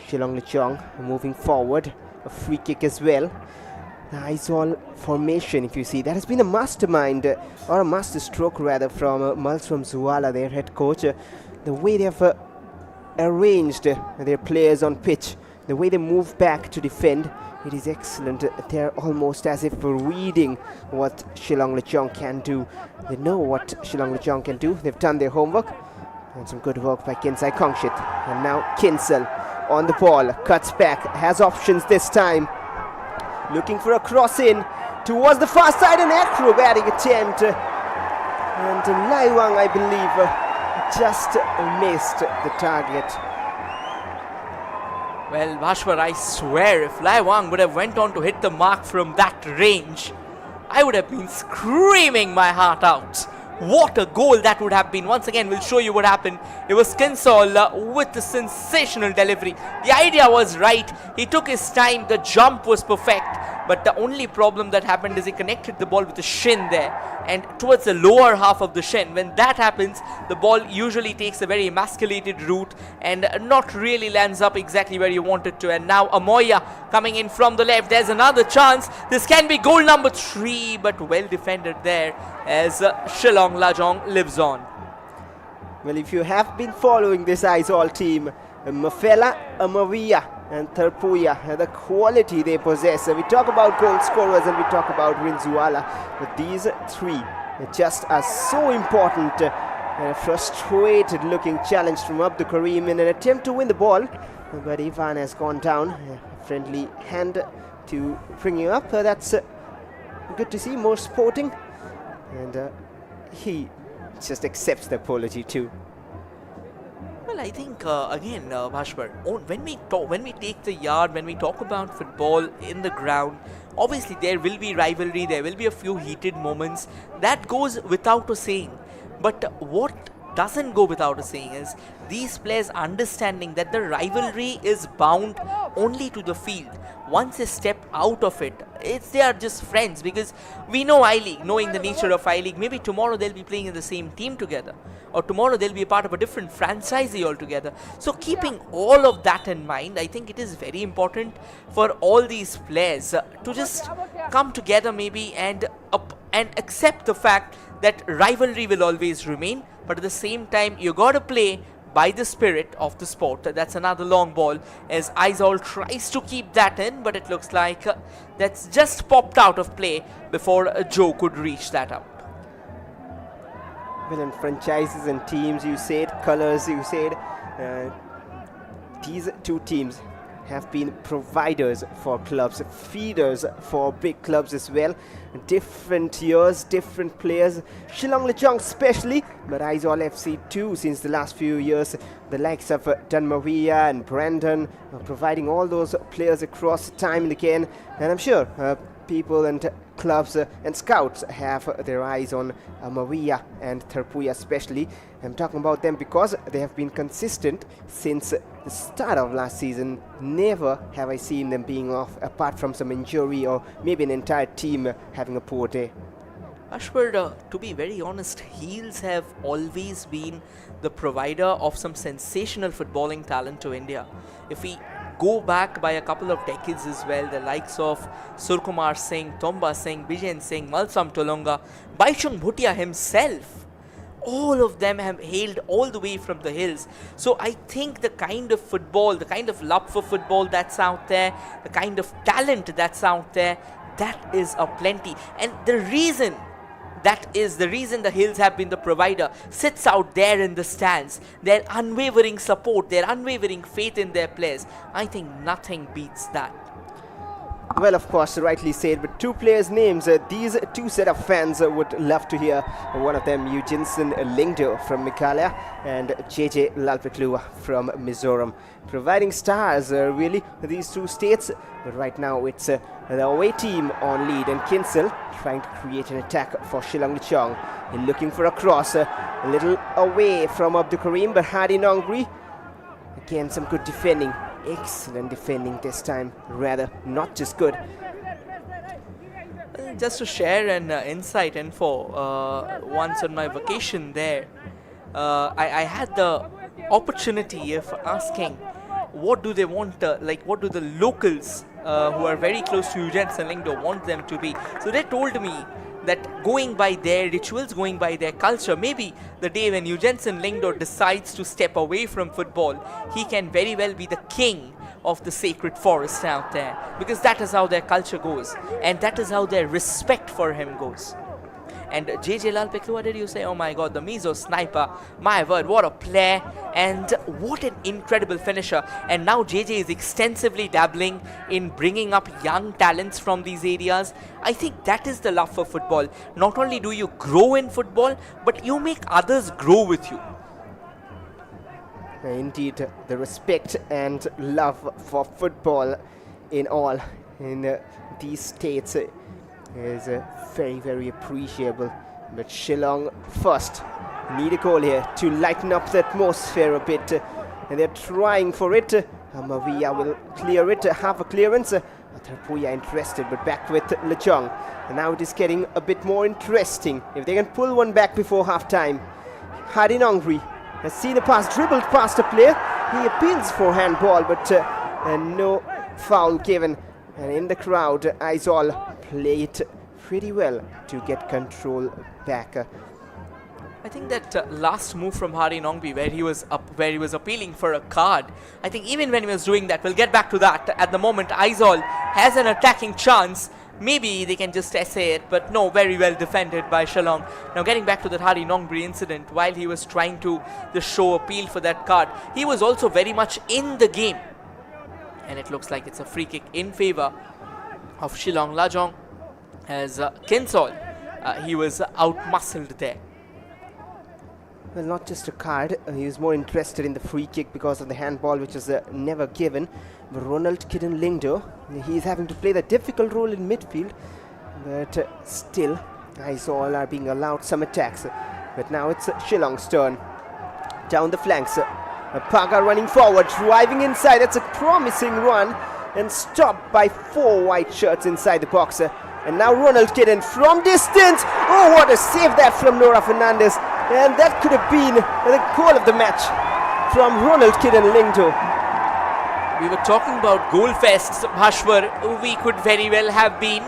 Shillong Lajong moving forward. A free kick as well. The Aizawl formation, if you see, that has been a mastermind, or a master stroke rather, from Malswam Zuala, their head coach. The way they have arranged their players on pitch, the way they move back to defend, it is excellent. They're almost as if reading what Shillong Lajong can do. They know what Shillong Lajong can do. They've done their homework. And some good work by Kinsai Kongshit. And now Kinsel on the ball, cuts back, has options this time. Looking for a cross in towards the far side, an acrobatic attempt. And Laiwang, I believe, just missed the target. Well, Bhashwar, I swear, if Lai Wang would have went on to hit the mark from that range, I would have been screaming my heart out. What a goal that would have been. Once again, we'll show you what happened. It was Kinsol with the sensational delivery. The idea was right. He took his time. The jump was perfect. But the only problem that happened is he connected the ball with the shin there, and towards the lower half of the shin. When that happens, the ball usually takes a very emasculated route and not really lands up exactly where you want it to. And now Amoya coming in from the left. There's another chance. This can be goal number 3, but well defended there as Shillong Lajong lives on. Well, if you have been following this Aizawl team, Mafela, Amavia and Tharpuya, the quality they possess. We talk about goal scorers and we talk about Rinzuala, but these three just are so important. Frustrated looking challenge from Abdul Karim in an attempt to win the ball, but Ivan has gone down. Friendly hand to bring you up. That's good to see, more sporting, and he just accepts the apology too. Well, I think again, Bhashwar, when we take the yard, when we talk about football in the ground, obviously there will be rivalry, there will be a few heated moments. That goes without a saying. But what doesn't go without a saying is these players understanding that the rivalry is bound only to the field. Once they step out of it, they are just friends, because we know I-League, knowing the nature of I-League, maybe tomorrow they'll be playing in the same team together, or tomorrow they'll be a part of a different franchise altogether. So keeping all of that in mind, I think it is very important for all these players to just come together maybe and accept the fact that rivalry will always remain, but at the same time you gotta play by the spirit of the sport. That's another long ball as Aizawl tries to keep that in, but it looks like that's just popped out of play before Joe could reach that out. Well, in franchises and teams, you said, colors, you said, these two teams have been providers for clubs, feeders for big clubs as well. Different years, different players. Shillong Lajong especially, but Aizawl FC too, since the last few years. The likes of Dan Maria and Brandon providing all those players across time and again. And I'm sure people and clubs and scouts have their eyes on Maria and Tharpuya especially. I'm talking about them because they have been consistent since the start of last season. Never have I seen them being off, apart from some injury or maybe an entire team having a poor day. Ashwar, to be very honest, Heels have always been the provider of some sensational footballing talent to India. If we go back by a couple of decades as well, the likes of Surkumar Singh, Tomba Singh, Bijen Singh, Malsam Tolonga, Baichung Bhutia himself, all of them have hailed all the way from the hills. So I think the kind of football, the kind of love for football that's out there, the kind of talent that's out there, that is a plenty. And the reason the Hills have been the provider sits out there in the stands. Their unwavering support, their unwavering faith in their players. I think nothing beats that. Well, of course, rightly said, but two players' names, these two set of fans would love to hear. One of them, Eugensen Lingdo from Meghalaya and JJ Lalpeklua from Mizoram. Providing stars, really, these two states. But right now, it's the away team on lead, and Kinsel trying to create an attack for Shillong Lajong. Looking for a cross, a little away from Abdul Karim, but Hadi Nongri. Again, some good defending. Excellent defending this time, rather not just good. Just to share an insight info, once on my vacation there, I had the opportunity of asking what do they want, what do the locals who are very close to Eugensen Lingdo want them to be. So they told me that going by their rituals, going by their culture, maybe the day when Eugensen Lingdo decides to step away from football, he can very well be the king of the sacred forest out there, because that is how their culture goes, and that is how their respect for him goes. And JJ Lalpeklua, what did you say? Oh my god, the Mizo sniper, my word, what a player, and what an incredible finisher. And now JJ is extensively dabbling in bringing up young talents from these areas. I think that is the love for football. Not only do you grow in football, but you make others grow with you. Indeed, the respect and love for football in all in these states is very, very appreciable. But Shillong first need a goal here to lighten up the atmosphere a bit, and they're trying for it. Mavia will clear it, have a clearance. Tarpuya interested, but back with Lajong, and now it is getting a bit more interesting if they can pull one back before half time. Hadi Nongri has seen a pass, dribbled past a player. He appeals for handball, but no foul given. And in the crowd, Aizawl played pretty well to get control back. I think that last move from Hari Nongbi, where he was appealing for a card, I think even when he was doing that, we'll get back to that. At the moment, Aizawl has an attacking chance. Maybe they can just essay it, but no, very well defended by Shillong. Now getting back to that Hari Nongbi incident, while he was trying to just show appeal for that card, he was also very much in the game. And it looks like it's a free kick in favor of Shillong Lajong, as Kinsol, he was out-muscled there. Well, not just a card, he was more interested in the free kick because of the handball, which was never given. But Ronald Kidden Lingdo, he's having to play the difficult role in midfield, but still, Aizawl are being allowed some attacks. But now it's Shillong's turn. Down the flanks, Paga running forward, driving inside. That's a promising run, and stopped by 4 white shirts inside the box. And now Ronald Kidden from distance. Oh, what a save that from Nora Fernandez. And that could have been the goal of the match from Ronald Kidden Lingdo. We were talking about goal fests, Bhashwar. We could very well have been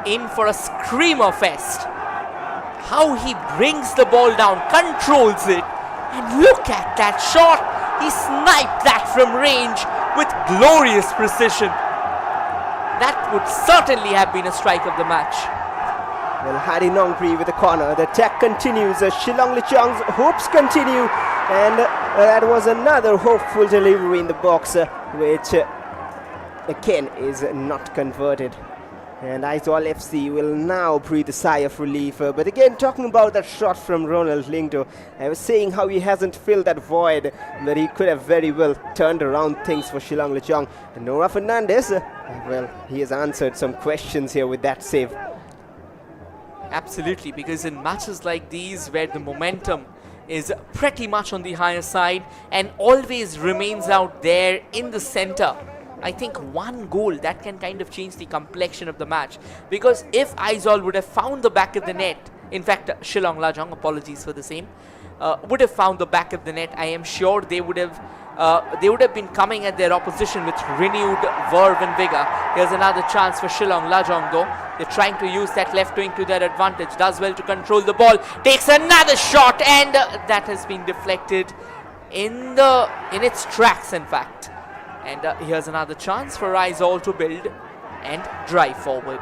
in for a screamer fest. How he brings the ball down, controls it, and look at that shot. He sniped that from range with glorious precision. That would certainly have been a strike of the match. Well, Hadi Nongri with the corner. The attack continues. Shillong Lajong's hopes continue. And that was another hopeful delivery in the box, which again is not converted. And Aizawl FC will now breathe a sigh of relief. But again, talking about that shot from Ronald Lingdo, I was saying how he hasn't filled that void, but he could have very well turned around things for Shillong Lajong. And Nora Fernandez, well, he has answered some questions here with that save. Absolutely, because in matches like these where the momentum is pretty much on the higher side and always remains out there in the center, I think one goal that can kind of change the complexion of the match. Because if Aizawl would have found the back of the net, in fact, Shillong Lajong, apologies for the same, would have found the back of the net, I am sure they would have been coming at their opposition with renewed verve and vigor. Here's another chance for Shillong Lajong though. They're trying to use that left wing to their advantage. Does well to control the ball. Takes another shot, and that has been deflected in its tracks, in fact. And here's another chance for Aizawl to build and drive forward.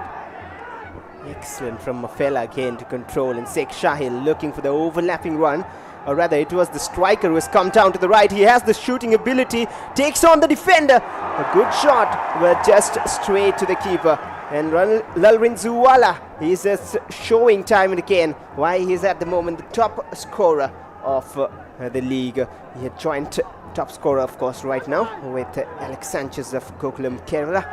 Excellent from Mafela again to control, and Sheikh Shahil looking for the overlapping run. Or rather, it was the striker who has come down to the right. He has the shooting ability, takes on the defender. A good shot, but just straight to the keeper. And Lalrin Zuwala, he's just showing time and again why he's at the moment the top scorer of the league. He had joined top scorer, of course, right now with Alex Sanchez of Gokulam, Kerala,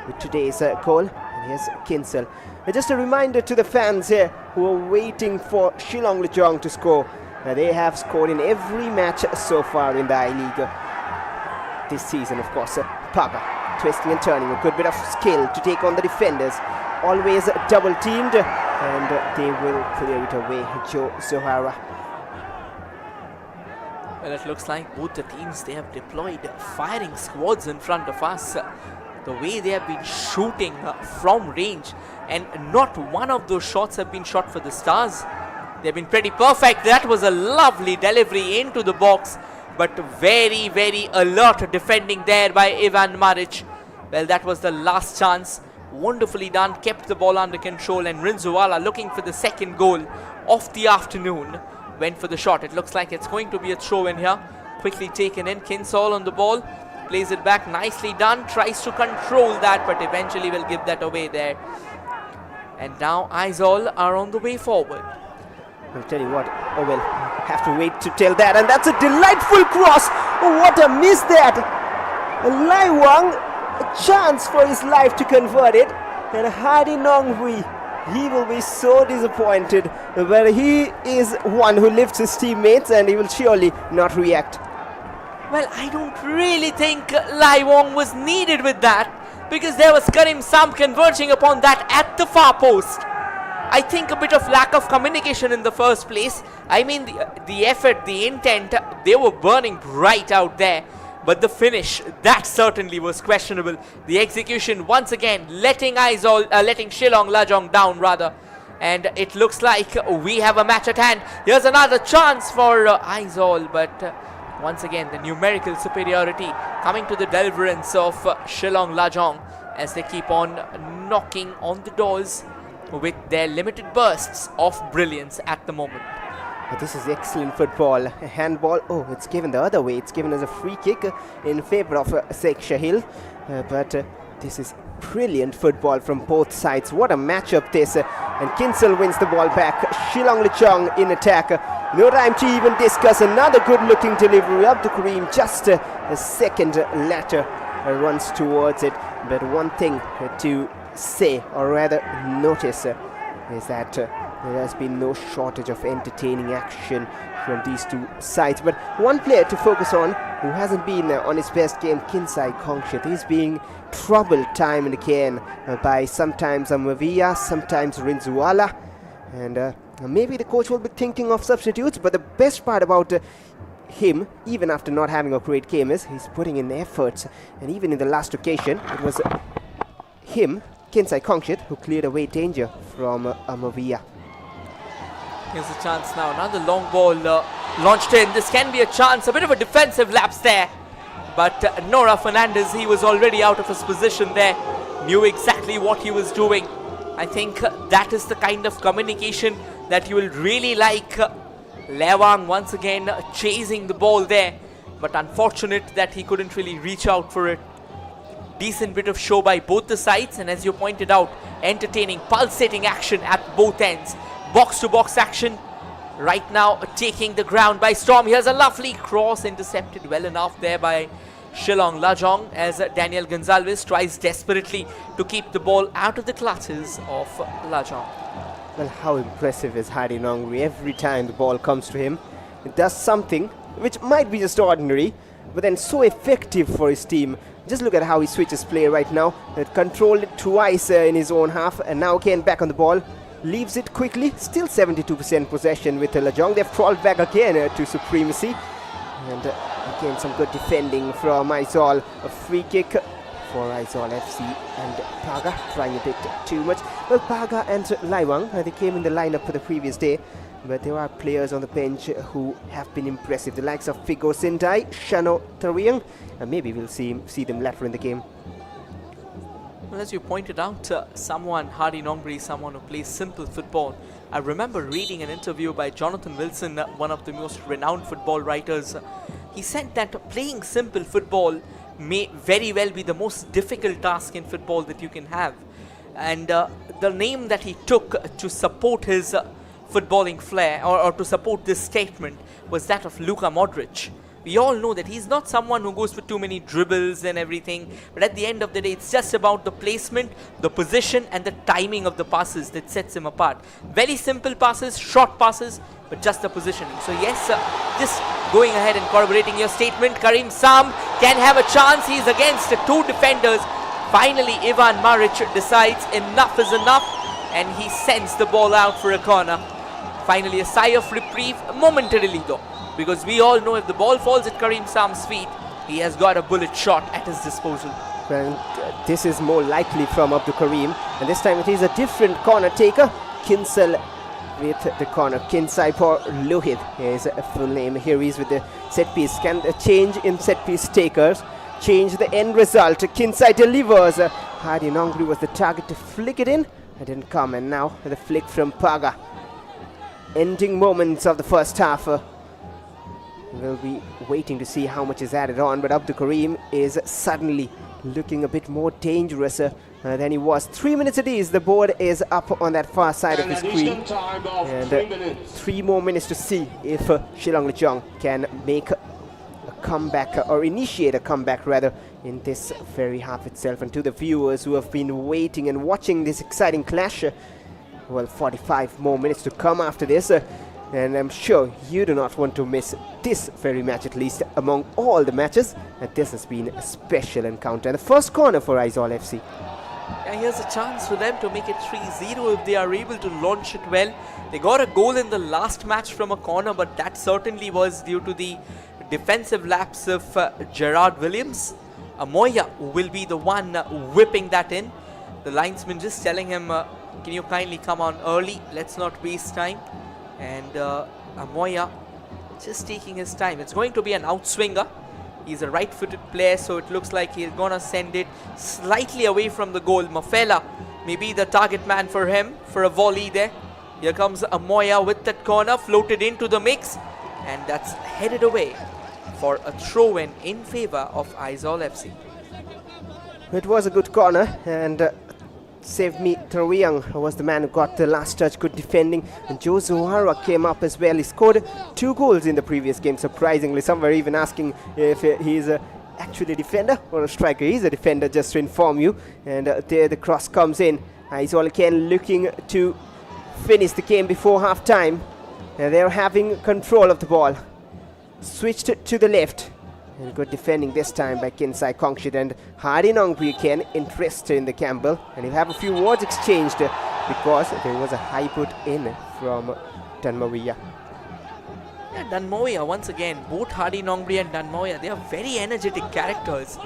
with today's goal. And here's Kinsel. Just a reminder to the fans here who are waiting for Shillong Lajong to score. They have scored in every match so far in the I-League this season, of course. Paga twisting and turning, a good bit of skill to take on the defenders. Always double teamed, and they will clear it away. Joe Zohara. Well, it looks like both the teams, they have deployed firing squads in front of us. The way they have been shooting from range, and not one of those shots have been shot for the Stars. They've been pretty perfect. That was a lovely delivery into the box, but very, very alert defending there by Ivan Maric. Well, that was the last chance. Wonderfully done, kept the ball under control, and Rinzuwala, looking for the second goal of the afternoon, went for the shot. It looks like it's going to be a throw in here. Quickly taken in. Kinsol on the ball, plays it back, nicely done, tries to control that, but eventually will give that away there. And now Aizawl are on the way forward. I'll tell you what, oh well, have to wait to tell that, and that's a delightful cross. Oh, what a miss that. Lai Wang, a chance for his life to convert it, and Hadi Nonghui, he will be so disappointed, but he is one who lifts his teammates, and he will surely not react. Well, I don't really think Lai Wang was needed with that, because there was Karim Sam converging upon that at the far post. I think a bit of lack of communication in the first place. I mean, the effort, the intent, they were burning bright out there. But the finish, that certainly was questionable. The execution, once again, letting Shillong Lajong down, rather. And it looks like we have a match at hand. Here's another chance for Aizawl, but once again, the numerical superiority coming to the deliverance of Shillong Lajong as they keep on knocking on the doors with their limited bursts of brilliance at the moment. This is excellent football. A handball, oh, it's given the other way. It's given as a free kick in favor of Sheikh Shahil. But this is brilliant football from both sides. What a matchup this. And Kinsel wins the ball back. Shillong Lajong in attack. No time to even discuss. Another good looking delivery up to Kareem. Just a second later runs towards it. But one thing to say, or rather notice, is that there has been no shortage of entertaining action from these two sides. But one player to focus on who hasn't been on his best game, Kinsai Kongshit. He's being troubled time and again by sometimes Amavia, sometimes Rinzuwala. And maybe the coach will be thinking of substitutes, but the best part about him, even after not having a great game, is he's putting in efforts. And even in the last occasion, it was him, Kinsai Kongshit, who cleared away danger from Amavia. Here's a chance now. Another long ball launched in. This can be a chance. A bit of a defensive lapse there. But Nora Fernandez, he was already out of his position there. Knew exactly what he was doing. I think that is the kind of communication that you will really like. Lewang once again chasing the ball there. But unfortunate that he couldn't really reach out for it. Decent bit of show by both the sides. And as you pointed out, entertaining, pulsating action at both ends. Box-to-box action right now taking the ground by storm. Here's a lovely cross intercepted well enough there by Shillong Lajong as Daniel Gonzalez tries desperately to keep the ball out of the clutches of Lajong. Well, how impressive is Hadi Nongri. Every time the ball comes to him, it does something which might be just ordinary, but then so effective for his team. Just look at how he switches play right now. Controlled it twice in his own half, and now again back on the ball. Leaves it quickly. Still 72% possession with Lajong. They've crawled back again to supremacy. And again some good defending from Aizawl. A free kick for Aizawl FC, and Paga trying a bit too much. Well, Paga and Laiwang, they came in the lineup for the previous day, but there are players on the bench who have been impressive. The likes of Figo Sindai, Shano Tariang, and maybe we'll see them later in the game. Well, as you pointed out, Hardy Nongri, someone who plays simple football. I remember reading an interview by Jonathan Wilson, one of the most renowned football writers. He said that playing simple football may very well be the most difficult task in football that you can have. And the name that he took to support his footballing flair, or to support this statement, was that of Luka Modric. We all know that he's not someone who goes for too many dribbles and everything, but at the end of the day, it's just about the placement, the position, and the timing of the passes that sets him apart. Very simple passes, short passes, but just the positioning. So yes, just going ahead and corroborating your statement, Karim Sam can have a chance. He's against two defenders. Finally, Ivan Maric decides enough is enough, and he sends the ball out for a corner. Finally, a sigh of reprieve momentarily though, because we all know if the ball falls at Karim Sam's feet, he has got a bullet shot at his disposal. Well, this is more likely from Abdul Karim, and this time it is a different corner taker. Kinsel with the corner. Kinsaipor Lohit is a full name. Here he is with the set piece. Can a change in set piece takers change the end result? Kinsai delivers. Hardy Nongri was the target to flick it in. It didn't come, and now the flick from Paga. Ending moments of the first half. We'll be waiting to see how much is added on, but Abdul Karim is suddenly looking a bit more dangerous than he was. 3 minutes it is. The board is up on that far side of the screen. And 3 more minutes to see if Shillong Lajong can make a comeback, or initiate a comeback rather, in this very half itself. And to the viewers who have been waiting and watching this exciting clash, well, 45 more minutes to come after this. And I'm sure you do not want to miss this very match, at least among all the matches. And this has been a special encounter. And the first corner for Aizawl FC. Yeah, here's a chance for them to make it 3-0 if they are able to launch it well. They got a goal in the last match from a corner, but that certainly was due to the defensive lapse of Gerard Williams. Amoya will be the one whipping that in. The linesman just telling him, can you kindly come on early? Let's not waste time. And Amoya just taking his time. It's going to be an outswinger. He's a right-footed player, so it looks like he's gonna send it slightly away from the goal. Mafela may be the target man for him for a volley there. Here comes Amoya with that corner, floated into the mix, and that's headed away for a throw-in in favor of Aizawl FC. It was a good corner, and Sevmi Tarawiang was the man who got the last touch. Good defending, and Joe Zohara came up as well. He scored 2 goals in the previous game, surprisingly. Some were even asking if he's actually a defender or a striker. He's a defender, just to inform you. And there the cross comes in. Aizawl again looking to finish the game before half time. They're having control of the ball. Switched to the left. And good defending this time by Kinsai Kongshit, and Hardy Nongri again interested in the Campbell. And he'll have a few words exchanged because there was a high put in from Danmaria. Yeah, Danmoya, once again, both Hardy Nongri and Danmoya, they are very energetic characters.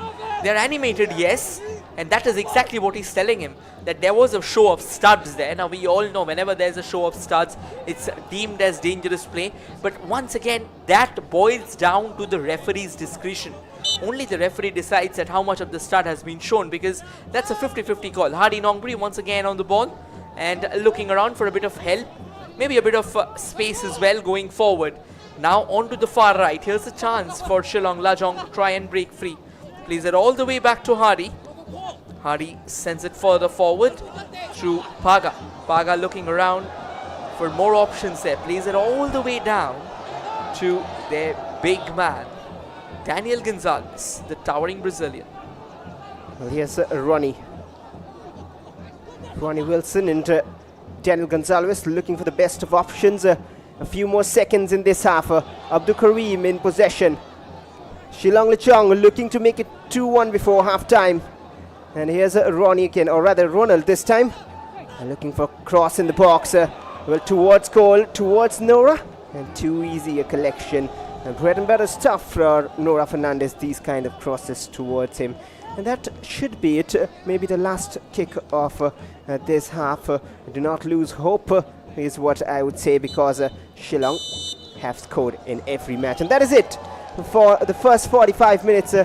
They are animated, yes, and that is exactly what he's telling him, that there was a show of studs there. Now we all know whenever there's a show of studs, it's deemed as dangerous play. But once again, that boils down to the referee's discretion. Only the referee decides that how much of the stud has been shown, because that's a 50-50 call. Hardy Nongri once again on the ball and looking around for a bit of help, maybe a bit of space as well going forward. Now on to the far right. Here's a chance for Shillong Lajong to try and break free. Plays it all the way back to Hardy. Hardy sends it further forward through Paga. Paga looking around for more options there. Plays it all the way down to their big man, Daniel Gonzalez, the towering Brazilian. Well, here's Ronnie Wilson and Daniel Gonzalez looking for the best of options. A few more seconds in this half. Abdul Karim in possession. Shillong Lajong looking to make it 2-1 before half-time. And here's Ronnie again, or rather Ronald this time. Looking for cross in the box. Well, towards goal, towards Nora. And too easy a collection. And bread and butter stuff for Nora Fernandez, these kind of crosses towards him. And that should be it. Maybe the last kick of this half. Do not lose hope is what I would say, because Shillong have scored in every match. And that is it for the first 45 minutes.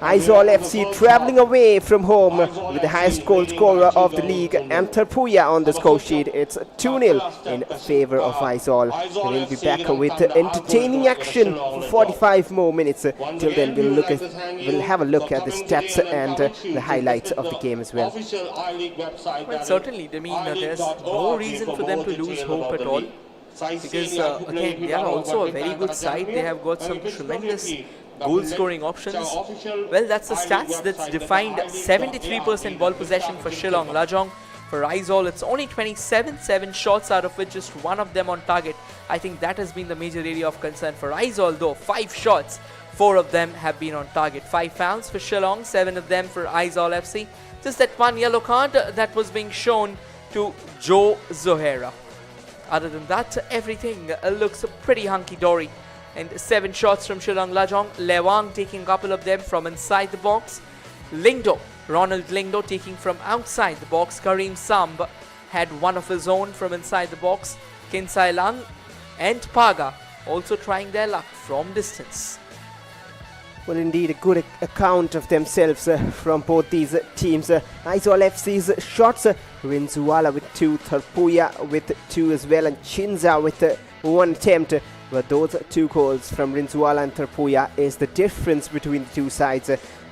Aizawl FC travelling away from home with the highest goal scorer of the league, and Tarpuya on the score sheet. It's 2-0 in favour of Aizawl. We'll be back with entertaining action for 45 more minutes. Till then, we'll have a look at the stats and the highlights of the game as well. Well, certainly, I mean, there's no reason for them to lose hope at all. Because, again, they are also a very good side. They have got some tremendous goal scoring options. Well, that's the stats. That's defined 73% ball possession for Shillong Lajong. For Aizawl, it's only 7 shots, out of which just one of them on target. I think that has been the major area of concern for Aizawl, though. 5 shots, 4 of them have been on target. 5 fouls for Shillong, 7 of them for Aizawl FC. Just that one yellow card that was being shown to Joe Zohera. Other than that, everything looks pretty hunky-dory. And 7 shots from Shillong Lajong. Lewang taking a couple of them from inside the box. Ronald Lingdo taking from outside the box. Kareem Samb had one of his own from inside the box. Kinsai Lang and Paga also trying their luck from distance. Well, indeed, a good account of themselves from both these teams. Aizawl FC's shots, Rinzuala with 2, Tarpuya with 2 as well, and Chinza with 1 attempt. But those 2 goals from Rinzuala and Tarpuya is the difference between the two sides.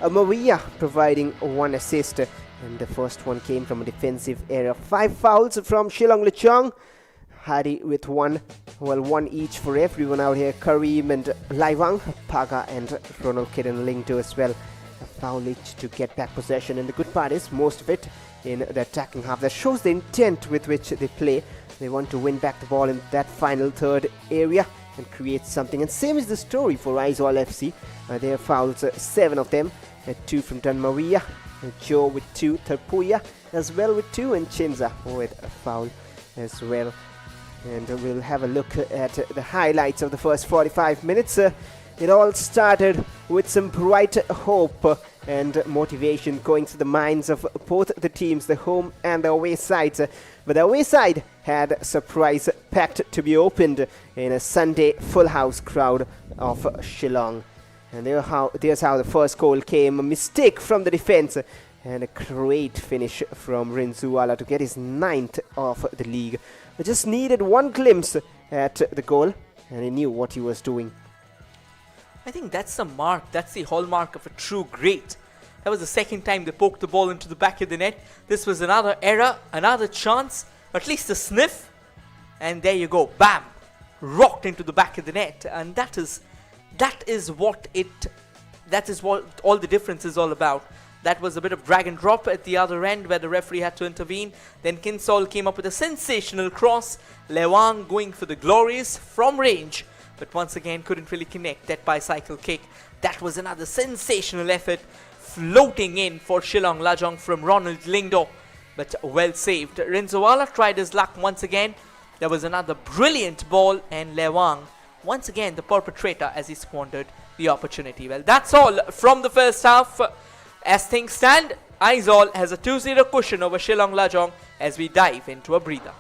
Maria providing 1 assist, and the first one came from a defensive error. 5 fouls from Shillong Lajong. Hari with 1. Well, 1 each for everyone out here. Kareem and Laiwang, Paga and Ronald Kiran Lingdo as well. A foul each to get back possession, and the good part is most of it in the attacking half. That shows the intent with which they play. They want to win back the ball in that final third area and create something. And same is the story for Aizawl FC. Their fouls, 7 of them. 2 from Dan Maria, Joe with 2, Tarpuya as well with 2, and Chinza with a foul as well. And we'll have a look at the highlights of the first 45 minutes. It all started with some bright hope and motivation going through the minds of both the teams, the home and the away sides. But the away side had a surprise pact to be opened in a Sunday full house crowd of Shillong. And there's how the first goal came. A mistake from the defense and a great finish from Rinzuala to get his 9th of the league. He just needed 1 glimpse at the goal and he knew what he was doing. I think that's the mark, that's the hallmark of a true great. That was the second time they poked the ball into the back of the net. This was another error, another chance, at least a sniff. And there you go, bam! Rocked into the back of the net. And that is what all the difference is all about. That was a bit of drag and drop at the other end where the referee had to intervene. Then Kinsol came up with a sensational cross. Lewang going for the glories from range, but once again couldn't really connect that bicycle kick. That was another sensational effort floating in for Shillong Lajong from Ronald Lingdo, but well saved. Rinzuala tried his luck once again. There was another brilliant ball, and Lewang once again the perpetrator as he squandered the opportunity. Well, that's all from the first half. As things stand, Aizawl has a 2-0 cushion over Shillong Lajong as we dive into a breather.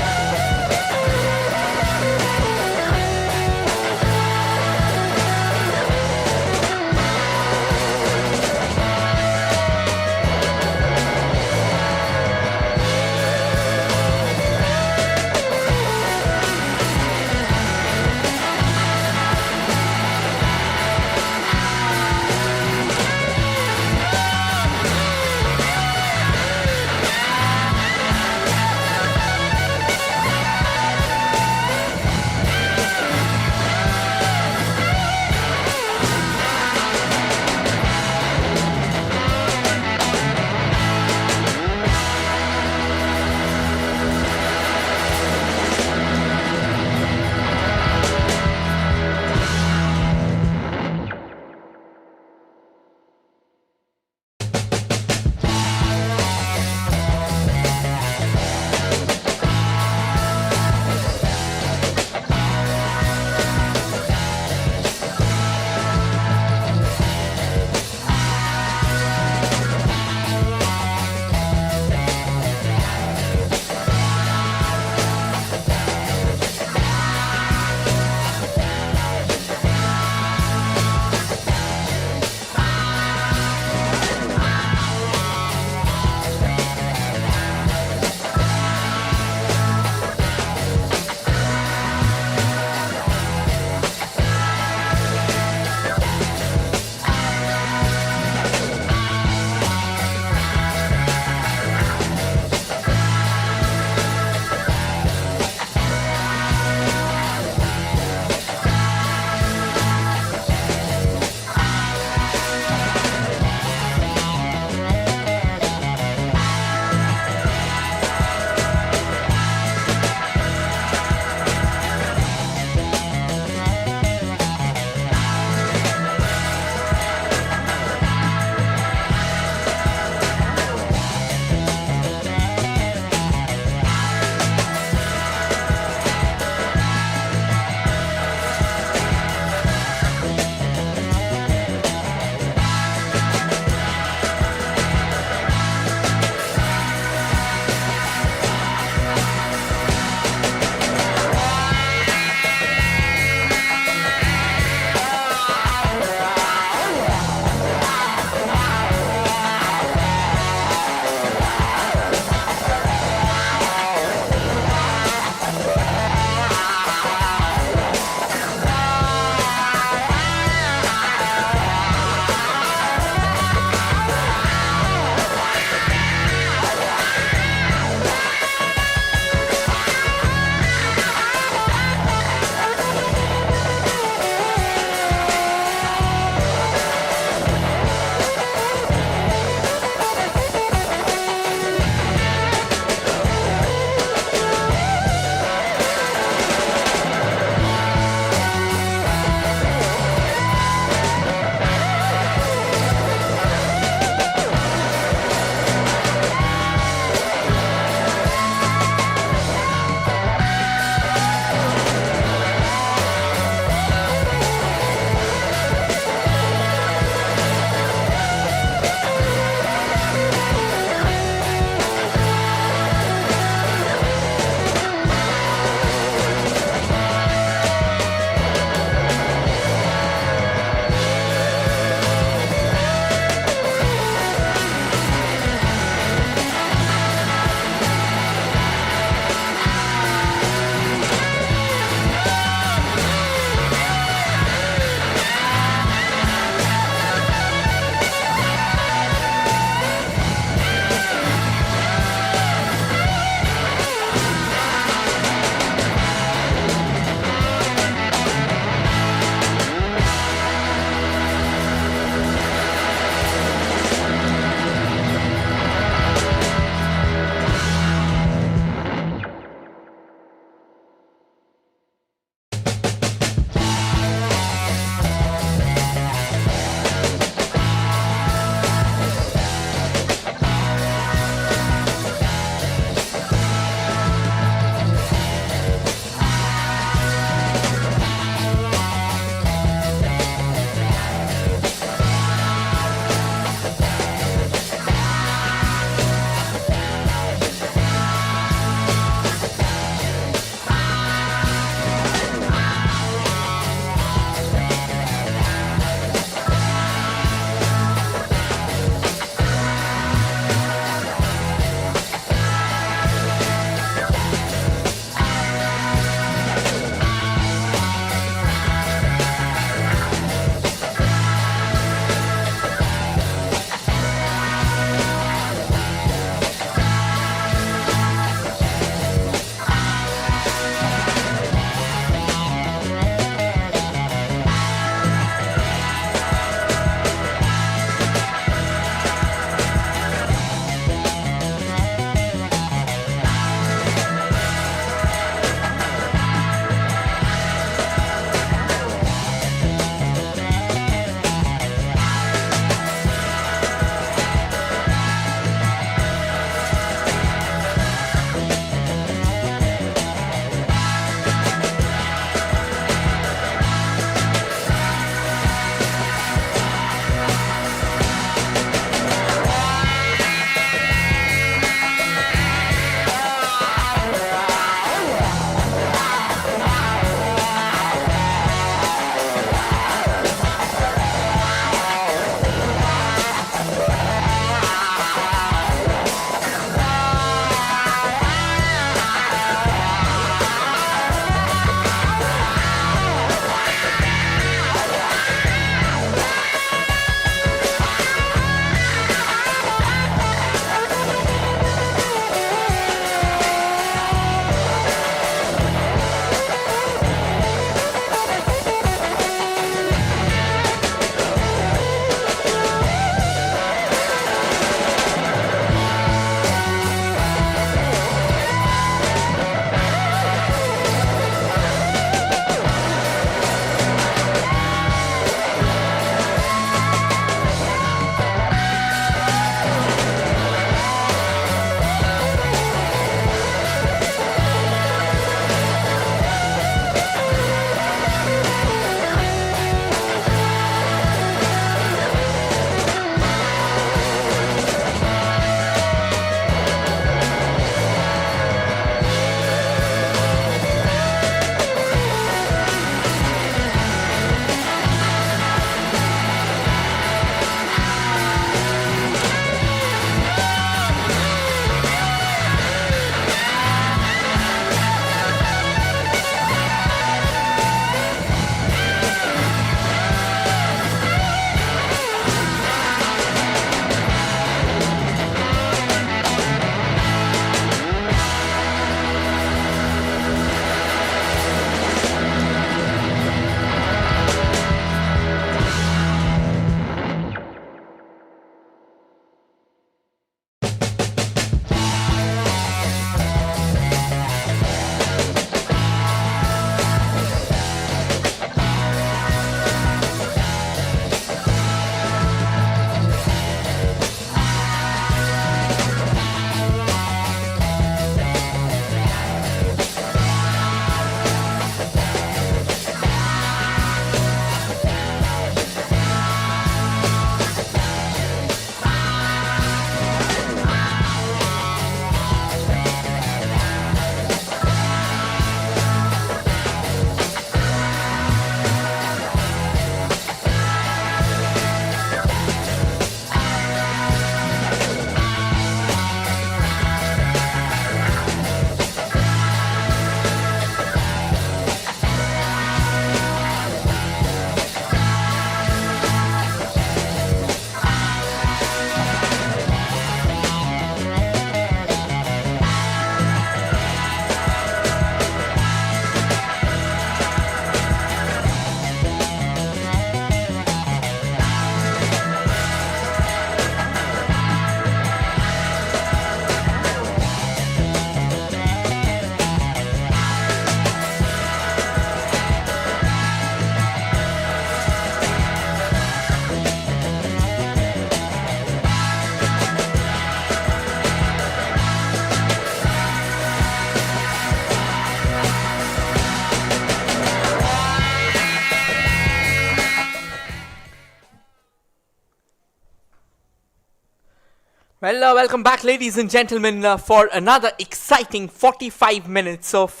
Well, welcome back, ladies and gentlemen, for another exciting 45 minutes of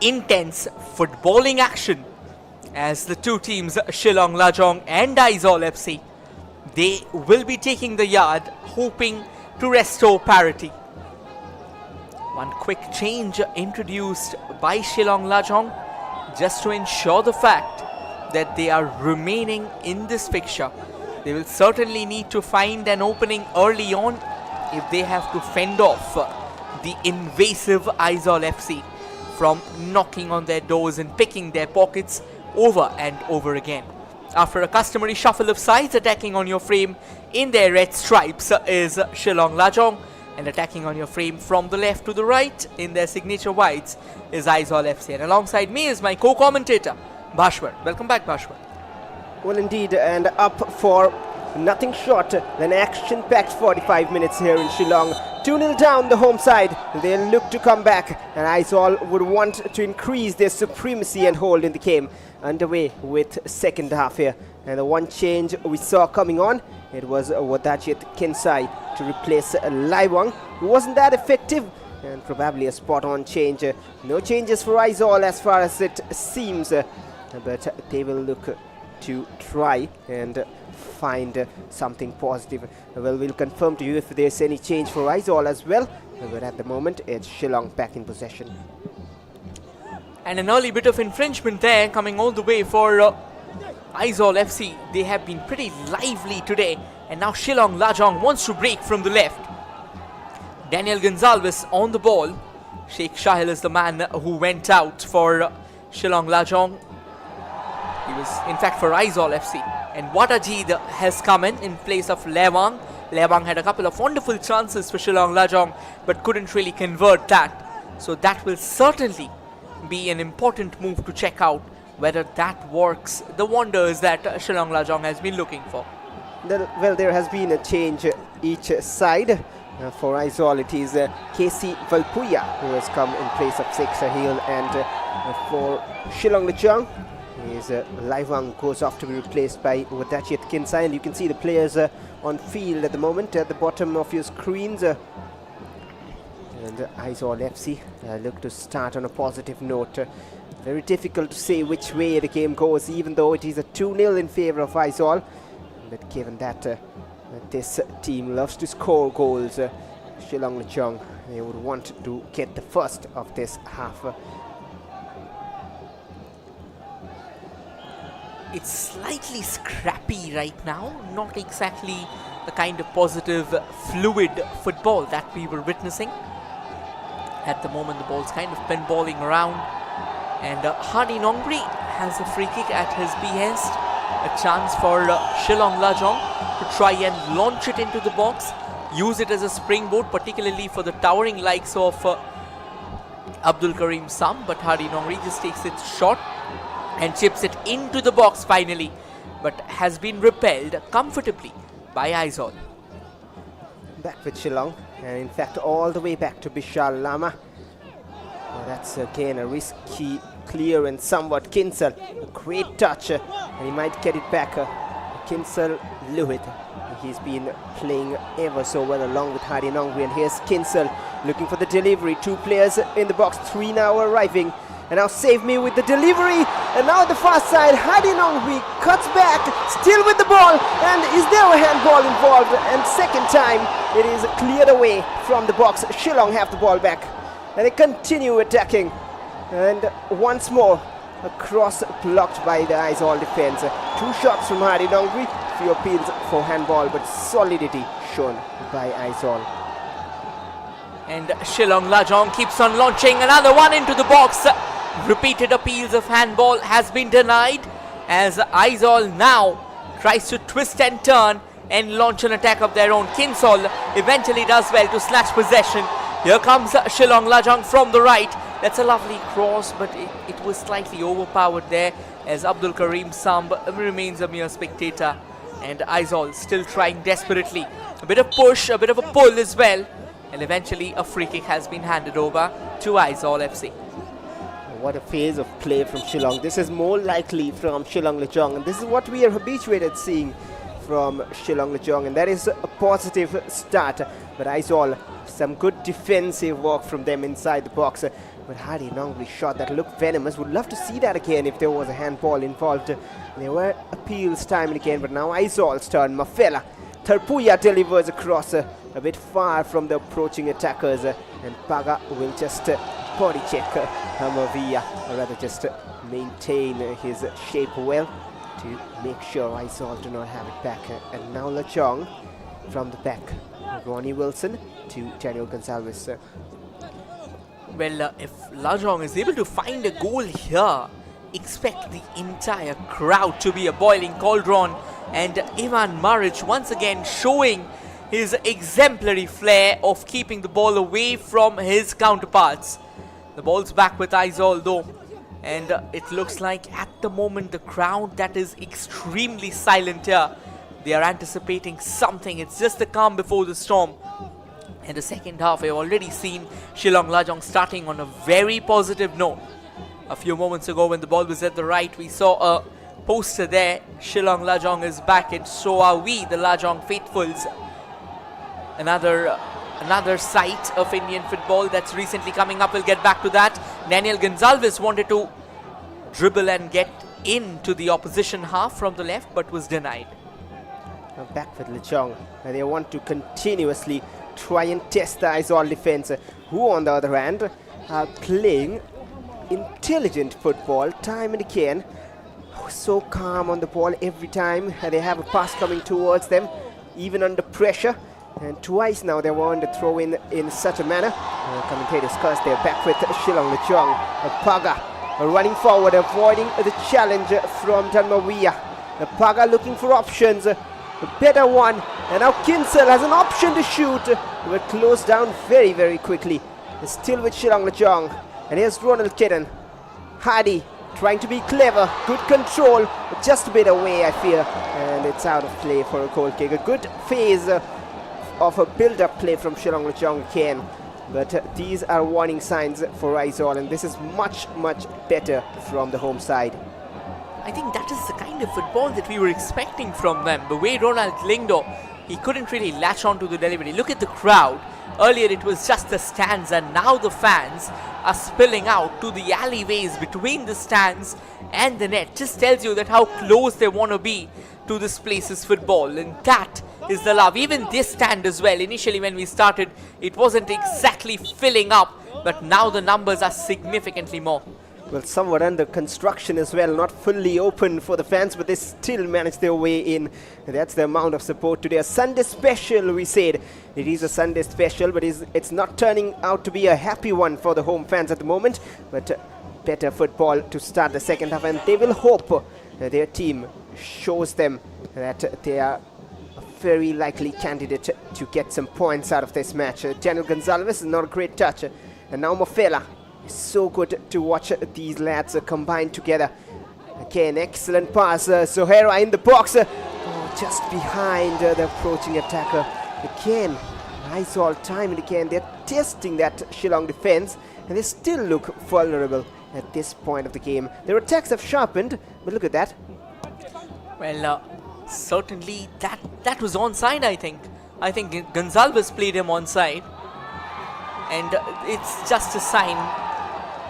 intense footballing action as the two teams, Shillong Lajong and Aizawl FC, they will be taking the yard, hoping to restore parity. One quick change introduced by Shillong Lajong just to ensure the fact that they are remaining in this fixture. They will certainly need to find an opening early on if they have to fend off the invasive Aizawl FC from knocking on their doors and picking their pockets over and over again. After a customary shuffle of sides, attacking on your frame in their red stripes is Shillong Lajong, and attacking on your frame from the left to the right in their signature whites is Aizawl FC. And alongside me is my co-commentator, Bhashwar. Welcome back, Bhashwar. Well, indeed, and up for nothing short than action-packed 45 minutes here in Shillong. 2-0 down the home side. They'll look to come back, and Aizawl would want to increase their supremacy and hold in the game. Underway with second half here. And the one change we saw coming on, it was Wadajit Kinsai to replace Laiwang, who wasn't that effective, and probably a spot-on change. No changes for Aizawl as far as it seems, but they will look to try and find something positive. Well, we'll confirm to you if there's any change for Aizawl as well, but at the moment it's Shillong back in possession. And an early bit of infringement there coming all the way for Aizawl FC. They have been pretty lively today, and now Shillong Lajong wants to break from the left. Daniel Gonzalez on the ball. Sheikh Shahil is the man who went out for Shillong Lajong. He was in fact for Aizawl FC. And Wadajid has come in place of Lewang. Lewang had a couple of wonderful chances for Shillong Lajong, but couldn't really convert that. So that will certainly be an important move to check out whether that works the wonders that Shillong Lajong has been looking for. Well, there has been a change each side. For Aizawl, it is Casey Valpuya who has come in place of Sheikh Shahil, and for Shillong Lajong, is Laiwang goes off to be replaced by Wadajit Kinsai, and you can see the players on field at the moment at the bottom of your screens. And Aizawl FC look to start on a positive note. Very difficult to say which way the game goes, even though it is a 2-0 in favour of Aizawl. But given that this team loves to score goals, Shillong Lajong, they would want to get the first of this half. It's slightly scrappy right now, not exactly the kind of positive, fluid football that we were witnessing. At the moment, the ball's kind of pinballing around, and Hardy Nongri has a free kick at his behest. A chance for Shillong Lajong to try and launch it into the box, use it as a springboard, particularly for the towering likes of Abdul Karim Sam, but Hardy Nongri just takes it short and chips it into the box finally, but has been repelled comfortably by Aizawl. Back with Shillong, and in fact all the way back to Bishal Lama. That's again a risky clearance, somewhat Kinsel. A great touch, and he might get it back. Kinsel Luhit. He's been playing ever so well along with Hardy Nongri, and here's Kinsel looking for the delivery. Two players in the box, three now arriving. And now Save Me with the delivery, and now the far side, Hardy Nongri cuts back, still with the ball, and is there a handball involved? And second time, it is cleared away from the box. Shillong have the ball back, and they continue attacking. And once more, a cross blocked by the Aizawl defense. Two shots from Hardy Nongri, few appeals for handball, but solidity shown by Aizawl. And Shillong Lajong keeps on launching another one into the box. Repeated appeals of handball has been denied as Aizawl now tries to twist and turn and launch an attack of their own. Kinsol eventually does well to snatch possession. Here comes Shillong Lajong from the right. That's a lovely cross, but it was slightly overpowered there as Abdul Karim Samb remains a mere spectator. And Aizawl still trying desperately. A bit of push, a bit of a pull as well. And eventually a free kick has been handed over to Aizawl FC. What a phase of play from Shillong. This is more likely from Shillong Lajong, and this is what we are habituated seeing from Shillong Lajong, and that is a positive start. But Aizawl, some good defensive work from them inside the box. But Hardy Nongri shot that looked venomous. Would love to see that again if there was a handball involved. There were appeals time and again, but now Aizawl's turn. Mafela. Tarpuya delivers across a bit far from the approaching attackers. And Paga will just body check Hamavia, or rather just maintain his shape well to make sure Aizawl do not have it back. And now Lajong from the back. Ronnie Wilson to Daniel Gonzalez. Well, if Lajong is able to find a goal here, expect the entire crowd to be a boiling cauldron. And Ivan Maric once again showing his exemplary flair of keeping the ball away from his counterparts. The ball's back with Aizawl though, and it looks like at the moment the crowd that is extremely silent here. They are anticipating something. It's just the calm before the storm. In the second half, we've already seen Shillong Lajong starting on a very positive note. A few moments ago when the ball was at the right, we saw a poster there. Shillong Lajong is back and so are we, the Lajong faithfuls. Another sight of Indian football that's recently coming up. We'll get back to that. Daniel Gonzalez wanted to dribble and get into the opposition half from the left, but was denied. Back with Lajong. They want to continuously try and test the Aizawl defense, who on the other hand are playing intelligent football time and again. So calm on the ball every time they have a pass coming towards them, even under pressure. And twice now they were on the throw in such a manner. Commentators curse. They're back with Shillong Lajong. Paga running forward, avoiding the challenge from Danmawia. Paga looking for options. A better one. And now Kinsel has an option to shoot, but closed down very, very quickly. Still with Shillong Lajong. And here's Ronald Kidden. Hardy trying to be clever. Good control. But just a bit away, I fear. And it's out of play for a goal kick. A good phase of a build-up play from Shillong Lajong again. But these are warning signs for Aizawl, and this is much, much better from the home side. I think that is the kind of football that we were expecting from them. The way Ronald Lingdo, he couldn't really latch on to the delivery. Look at the crowd. Earlier it was just the stands, and now the fans are spilling out to the alleyways between the stands and the net. Just tells you that how close they want to be to this place's football, and that is the love. Even this stand as well. Initially when we started, it wasn't exactly filling up, but now the numbers are significantly more. Well, somewhat under construction as well, not fully open for the fans, but they still manage their way in. And that's the amount of support today. A Sunday special, we said. It is a Sunday special, but it's not turning out to be a happy one for the home fans at the moment. But better football to start the second half, and they will hope that their team shows them that they are a very likely candidate to get some points out of this match. Daniel Gonzalez is not a great touch. And now Mofela. So good to watch these lads combine together. Again, excellent pass. Sohera in the box. Just behind the approaching attacker. Again, Aizawl time and again. They're testing that Shillong defense, and they still look vulnerable at this point of the game. Their attacks have sharpened, but look at that. Well, certainly that was onside, I think. I think Gonzalez played him onside. And it's just a sign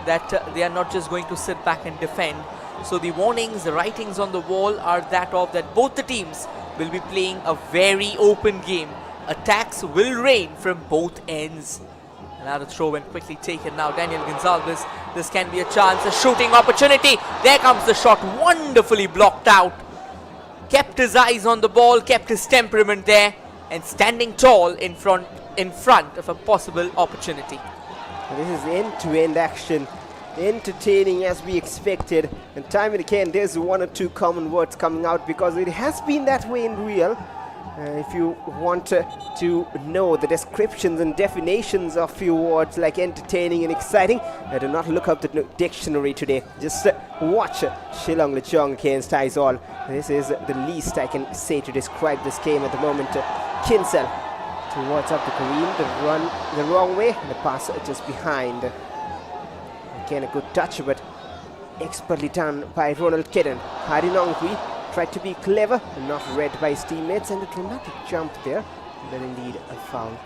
that they are not just going to sit back and defend. So the warnings, the writings on the wall are that of that both the teams will be playing a very open game. Attacks will rain from both ends. Another throw and quickly taken now. Daniel Gonzalez, this can be a chance, a shooting opportunity. There comes the shot, wonderfully blocked out. Kept his eyes on the ball, kept his temperament there, and standing tall in front of a possible opportunity. This is end-to-end action, entertaining as we expected, and time and again there's one or two common words coming out because it has been that way in real. If you want to know the descriptions and definitions of few words like entertaining and exciting, do not look up the dictionary today. Just watch Shillong Lajong against Aizawl. This is the least I can say to describe this game at the moment. Kinsel towards up the green, the run the wrong way, the pass just behind. Again, a good touch, but expertly done by Ronald Kidden. Hardy Nongri tried to be clever, not read by his teammates, and a dramatic jump there, but indeed a foul.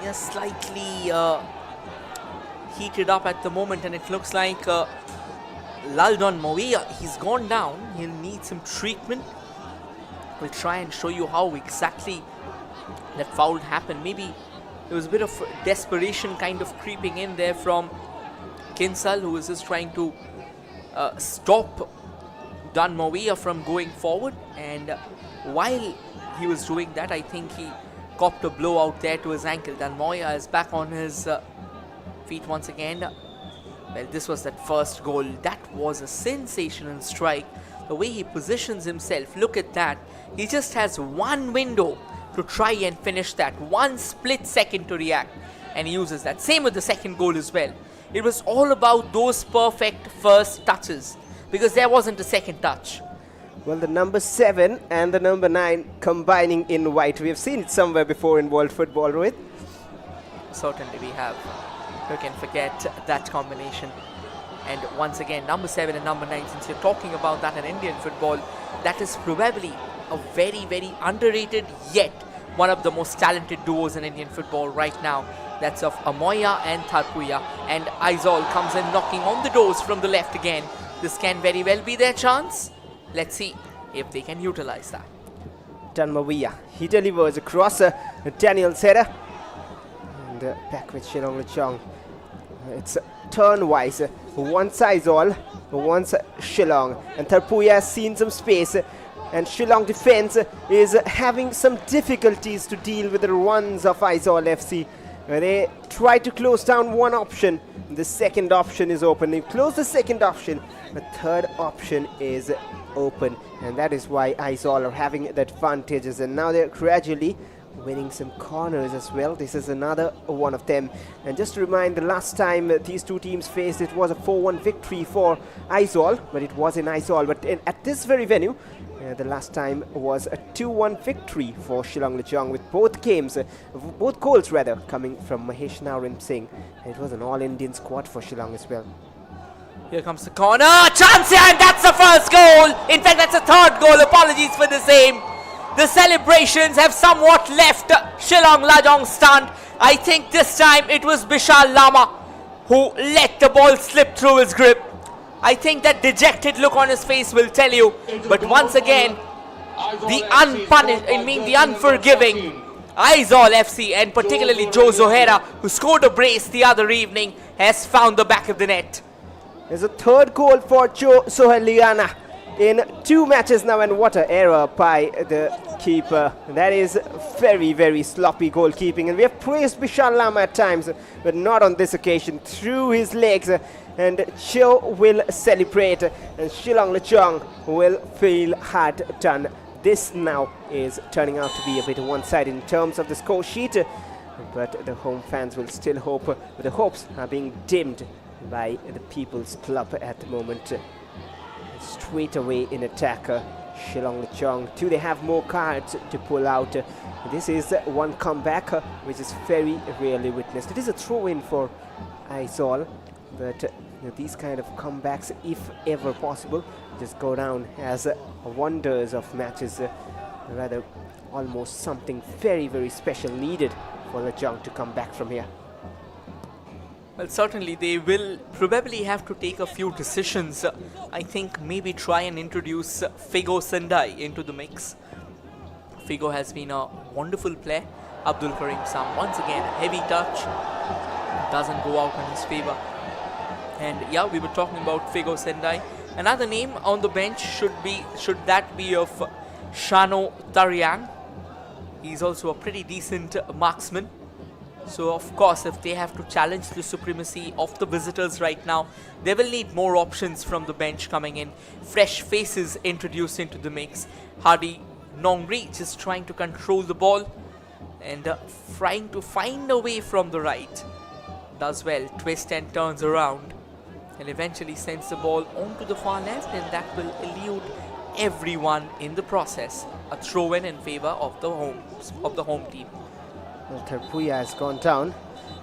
yeah, slightly heated up at the moment, and it looks like Laldon Moia, he's gone down. He'll need some treatment. We'll try and show you how exactly that foul happened. Maybe there was a bit of desperation kind of creeping in there from Kinsal, who was just trying to stop Dan Moia from going forward. And while he was doing that, I think he copped a blow out there to his ankle. Dan Moia is back on his feet once again. Well, this was that first goal. That was a sensational strike. The way he positions himself, look at that. He just has one window to try and finish that. One split second to react. And he uses that. Same with the second goal as well. It was all about those perfect first touches, because there wasn't a second touch. Well, the number 7 and the number 9 combining in white. We have seen it somewhere before in world football, Rohit. Certainly we have. Who can forget that combination? And once again, number 7 and number 9, since you're talking about that in Indian football, that is probably a very, very underrated yet one of the most talented duos in Indian football right now. That's of Amoya and Tharpuya. And Aizawl comes in knocking on the doors from the left again. This can very well be their chance. Let's see if they can utilize that. Tanmawia, he delivers across Daniel Seda. And back with Shillong Lajong. It's turn-wise. Once Aizawl, once Shillong. And Tharpuya has seen some space. And Shillong defense is having some difficulties to deal with the runs of Aizawl FC. They try to close down one option. The second option is open. They close the second option. The third option is open. And that is why Aizawl are having the advantages. And now they're gradually winning some corners as well. This is another one of them. And just to remind, the last time these two teams faced, it was a 4-1 victory for Aizawl. But it was in Aizawl. But at this very venue, the last time was a 2-1 victory for Shillong Lajong, with both games, both goals rather, coming from Mahesh Narin Singh. And it was an all-Indian squad for Shillong as well. Here comes the corner. Chance here, and that's the first goal. In fact, that's the third goal. Apologies for the same. The celebrations have somewhat left Shillong Lajong stunned. I think this time it was Bishal Lama who let the ball slip through his grip. I think that dejected look on his face will tell you. But once again, the the unforgiving Aizawl FC, and particularly Joe Zohera, who scored a brace the other evening, has found the back of the net. There's a third goal for Joe Soheliana in 2 matches now, and what an error by the keeper. That is very, very sloppy goalkeeping, and we have praised Bishal Lama at times, but not on this occasion. Through his legs, and Joe will celebrate, and Shillong Lajong will feel hard done. This now is turning out to be a bit one-sided in terms of the score sheet, but the home fans will still hope. But the hopes are being dimmed by the People's Club at the moment. Straight away in attack, Shillong Lajong. Do they have more cards to pull out? This is one comeback which is very rarely witnessed. It is a throw-in for Aizawl, but these kind of comebacks, if ever possible, just go down as wonders of matches. Rather, almost something very, very special needed for Lajong to come back from here. Well, certainly they will probably have to take a few decisions. I think maybe try and introduce Figo Sendai into the mix. Figo has been a wonderful player. Abdul Karim Sam, once again, a heavy touch. Doesn't go out in his favor. And yeah, we were talking about Figo Sendai. Another name on the bench should that be of Shano Tariang. He's also a pretty decent marksman. So of course, if they have to challenge the supremacy of the visitors right now, they will need more options from the bench coming in. Fresh faces introduced into the mix. Hardy Nongri just trying to control the ball and trying to find a way from the right. Does well, twists and turns around, and eventually sends the ball onto the far left, and that will elude everyone in the process. A throw-in in favor of the home team. Well, Tharpuya has gone down,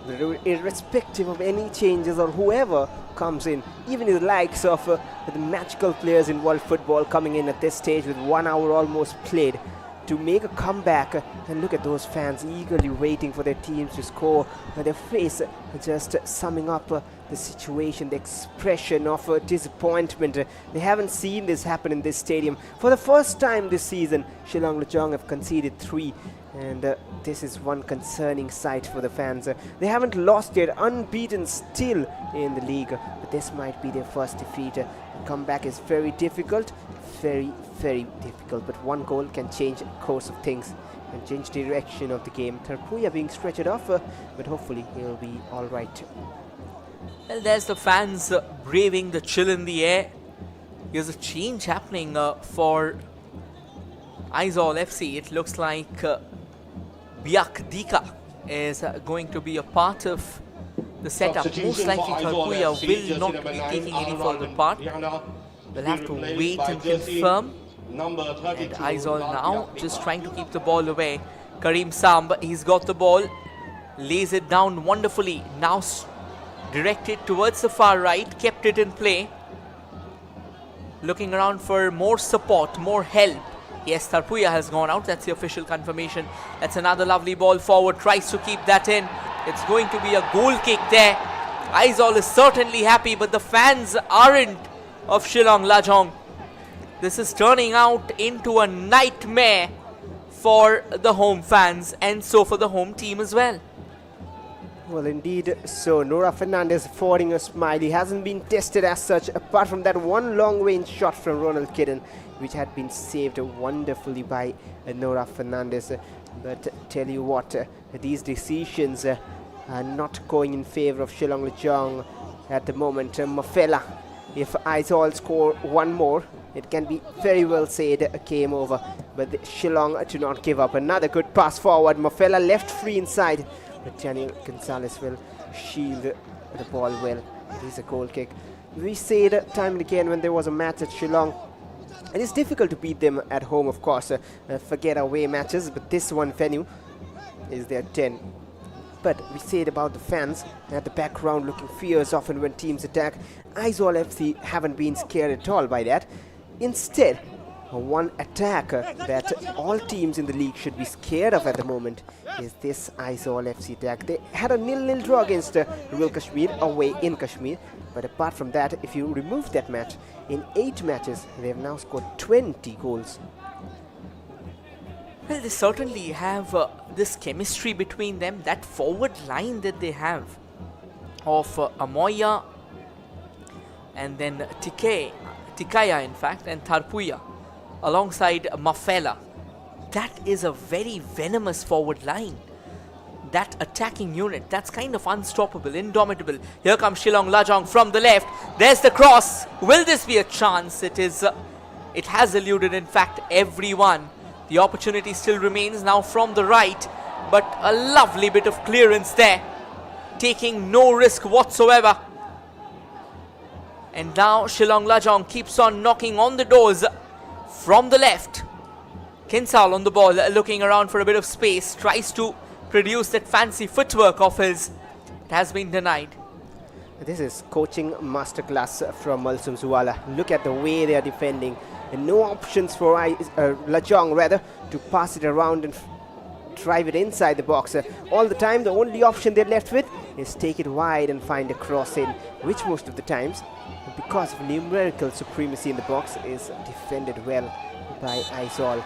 but irrespective of any changes or whoever comes in, even the likes of the magical players in world football coming in at this stage with 1 hour almost played, to make a comeback. And look at those fans eagerly waiting for their teams to score. Their face just summing up the situation, the expression of disappointment. They haven't seen this happen in this stadium. For the first time this season, Shillong Lajong have conceded 3. And this is one concerning sight for the fans. They haven't lost yet, unbeaten still in the league. But this might be their first defeat. The comeback is very difficult, very difficult. But one goal can change the course of things and change the direction of the game. Tarpuya being stretched off, but hopefully he'll be all right. Well, there's the fans braving the chill in the air. There's a change happening for Aizawl FC. It looks like Biak Dika is going to be a part of the setup. Most likely Tarpuya will not be taking any further part. We'll have to wait and confirm. And Aizawl now just trying to keep the ball away. Karim Samb, he's got the ball, lays it down wonderfully. Now directed towards the far right, kept it in play. Looking around for more support, more help. Yes, Tarpuya has gone out. That's the official confirmation. That's another lovely ball forward. Tries to keep that in. It's going to be a goal kick there. Aizawl is certainly happy, but the fans aren't of Shillong Lajong. This is turning out into a nightmare for the home fans and so for the home team as well. Well, indeed. So Nora Fernandez affording a smile. He hasn't been tested as such, apart from that one long-range shot from Ronald Kidden, which had been saved wonderfully by Nora Fernandez. But tell you what, these decisions are not going in favor of Shillong Lajong at the moment. Mafela, if Aizawl score one more, it can be very well said a game over. But Shillong do not give up. Another good pass forward. Mafela left free inside. But Daniel Gonzalez will shield the ball well. It is a goal kick. We said time and again when there was a match at Shillong, it is difficult to beat them at home, of course. Forget away matches, but this one venue is their 10. But we said about the fans at the background looking fierce often when teams attack. Aizawl FC haven't been scared at all by that. Instead, one attack that all teams in the league should be scared of at the moment is this Aizawl FC attack. They had a 0-0 draw against Royal Kashmir away in Kashmir. But apart from that, if you remove that match, in 8 matches, they have now scored 20 goals. Well, they certainly have this chemistry between them. That forward line that they have of Amoya and then Tikaya, in fact, and Tarpuya alongside Mafela. That is a very venomous forward line. That attacking unit, that's kind of unstoppable, indomitable. Here comes Shillong Lajong from the left. There's the cross. Will this be a chance? It has eluded, in fact, everyone. The opportunity still remains now from the right, but a lovely bit of clearance there, taking no risk whatsoever. And now Shillong Lajong keeps on knocking on the doors from the left. Kinsal on the ball, looking around for a bit of space, tries to produce that fancy footwork of his. It has been denied. This is coaching masterclass from Malsum Zuwala. Look at the way they are defending. And no options for Lajong rather to pass it around and drive it inside the box. All the time the only option they're left with is take it wide and find a cross in, which most of the times, because of numerical supremacy in the box, is defended well by Aizawl.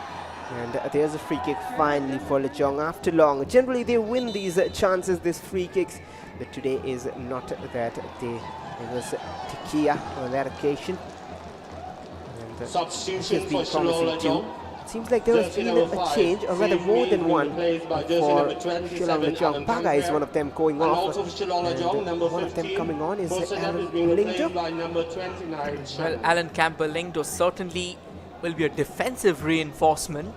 And there's a free kick finally for Lajong after long. Generally they win these chances, these free kicks, but today is not that day. It was Tikia on that occasion. And substitution for Shillong Lajong. It seems like there has been a change, or rather more than one, for Shillong Lajong. Baga is one of them going off. And one of them coming on is Alan Lingdo. Well, Alan Campbell Lingdo certainly will be a defensive reinforcement,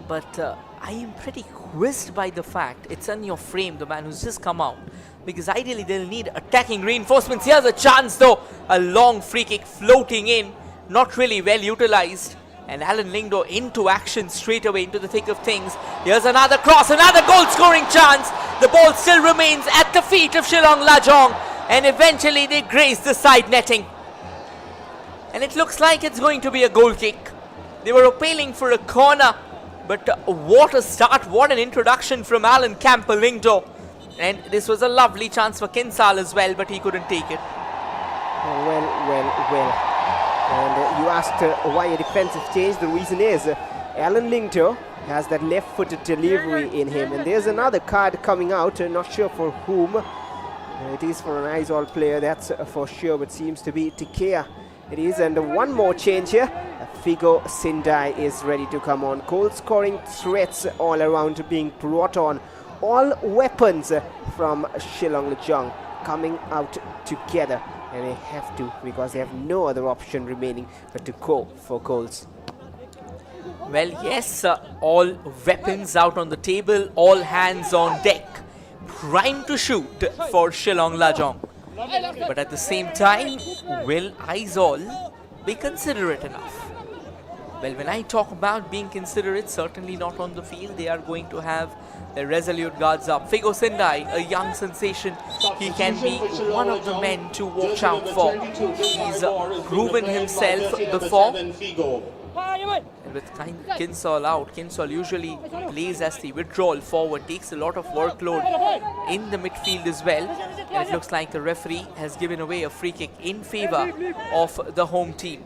but I am pretty quizzed by the fact it's on your frame, the man who's just come out, because ideally they'll need attacking reinforcements. Here's a chance though, a long free kick floating in, not really well utilized, and Alan Lingdo into action straight away into the thick of things. Here's another cross, another goal scoring chance. The ball still remains at the feet of Shillong Lajong, and eventually they graze the side netting. And it looks like it's going to be a goal kick. They were appealing for a corner, but what a start, what an introduction from Alan Camperlingdo. And this was a lovely chance for Kinsale as well, but he couldn't take it. Well. And you asked why a defensive change. The reason is Alan Lingto has that left-footed delivery in him. And there's another card coming out, not sure for whom. It is for an Aizawl player, that's for sure, but seems to be Tikea. It is, and one more change here. Figo Sindai is ready to come on. Goal scoring threats all around being brought on. All weapons from Shillong Lajong coming out together. And they have to, because they have no other option remaining but to go for goals. Well, yes, all weapons out on the table, all hands on deck. Prime to shoot for Shillong Lajong. But at the same time, will Aizawl be considerate enough? Well, when I talk about being considerate, certainly not on the field. They are going to have their resolute guards up. Figo Sindai, a young sensation. He can be one of the men to watch out for. He's proven himself before. And with Kinsale out, Kinsale usually plays as the withdrawal forward, takes a lot of workload in the midfield as well. And it looks like the referee has given away a free kick in favor of the home team.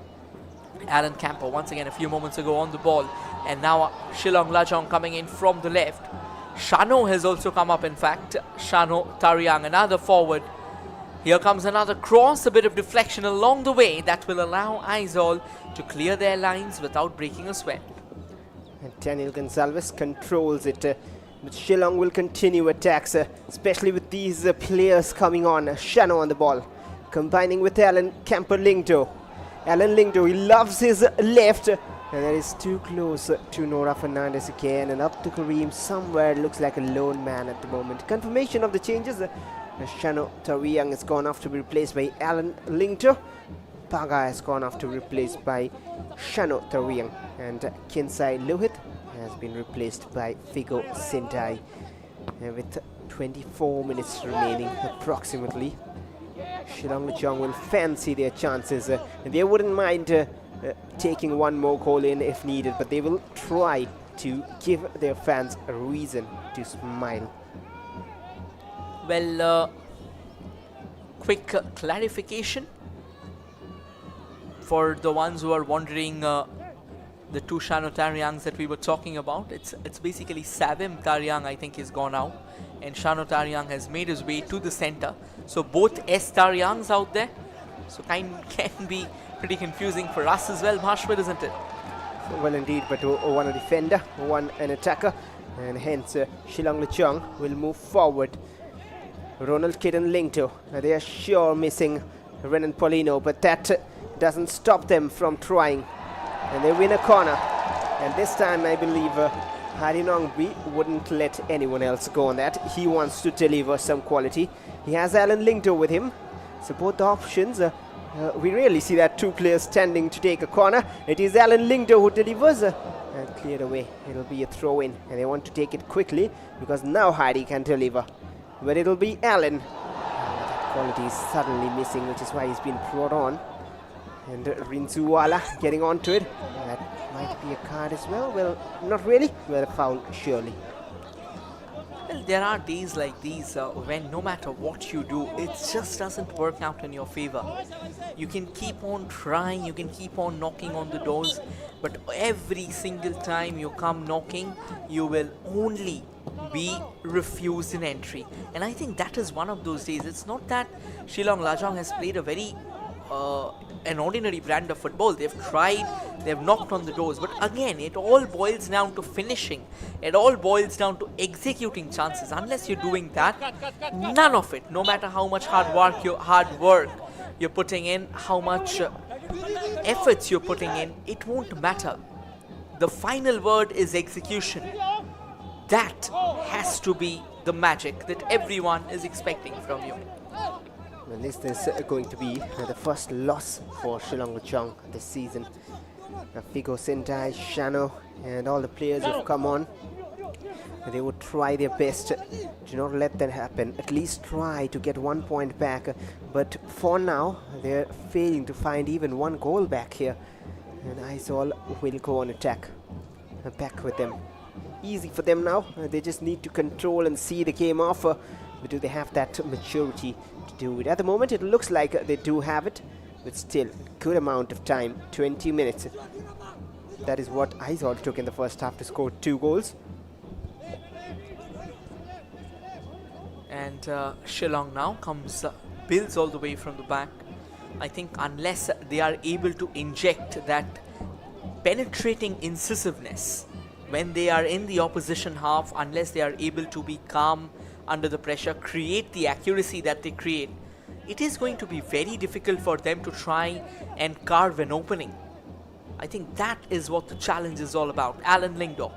Alan Camper once again a few moments ago on the ball, and now Shillong Lajong coming in from the left. Shano has also come up, in fact. Shano Tariang, another forward. Here comes another cross, a bit of deflection along the way that will allow Aizawl to clear their lines without breaking a sweat. And Daniel Gonsalves controls it. But Shillong will continue attacks, especially with these players coming on. Shano on the ball, combining with Alan Camperlingdo. Alan Lingdo, he loves his left, and that is too close to Nora Fernandez again, and up to Kareem somewhere. Looks like a lone man at the moment. Confirmation of the changes. Shano Tariang has gone off to be replaced by Alan Lingdo. Paga has gone off to be replaced by Shano Tariang, and Kinsai Lohit has been replaced by Figo Sindai. With 24 minutes remaining approximately, Shillong Lajong will fancy their chances. They wouldn't mind taking one more goal in if needed, but they will try to give their fans a reason to smile. Well, quick clarification for the ones who are wondering, the two Shano Tariangs that we were talking about. It's basically Savim Tariang, I think, is gone out, and Shano Tariang has made his way to the center. So both S Tariangs out there, so can be pretty confusing for us as well, Bhashwar, isn't it? Well, indeed, but one a defender, one an attacker, and hence Shillong Lajong will move forward. Ronald Kidd and Lingto, they are sure missing Renan Polino, but that doesn't stop them from trying. And they win a corner. And this time, I believe Hari Nongbi wouldn't let anyone else go on that. He wants to deliver some quality. He has Alan Lingto with him. So both options. We rarely see that two players standing to take a corner. It is Alan Lingto who delivers. And cleared away. It'll be a throw-in. And they want to take it quickly, because now Hari can deliver. But it'll be Alan. That quality is suddenly missing, which is why he's been brought on. And Rinzuwala getting onto it. That might be a card as well. Well, not really. Well, a foul, surely. Well, there are days like these when no matter what you do, it just doesn't work out in your favor. You can keep on trying, you can keep on knocking on the doors, but every single time you come knocking, you will only be refused an entry. And I think that is one of those days. It's not that Shillong Lajong has played a very an ordinary brand of football. They've tried, they've knocked on the doors, but again, it all boils down to finishing. It all boils down to executing chances. Unless you're doing that, none of it, no matter how much hard work you're putting in, how much efforts you're putting in, it won't matter. The final word is execution. That has to be the magic that everyone is expecting from you. Well, this is going to be the first loss for Shillong Lajong this season. Figo Sindai, Shano, and all the players have come on. They would try their best to not let that happen. At least try to get 1 point back. But for now, they're failing to find even one goal back here. And Aizawl will go on attack. Back with them. Easy for them now. They just need to control and see the game off. But do they have that maturity to do it? At the moment, it looks like they do have it. But still, good amount of time. 20 minutes. That is what Aizawl took in the first half to score 2 goals. And Shillong now comes, builds all the way from the back. I think unless they are able to inject that penetrating incisiveness when they are in the opposition half, unless they are able to be calm under the pressure, create the accuracy that they create, it is going to be very difficult for them to try and carve an opening. I think that is what the challenge is all about. Alan Lingdo.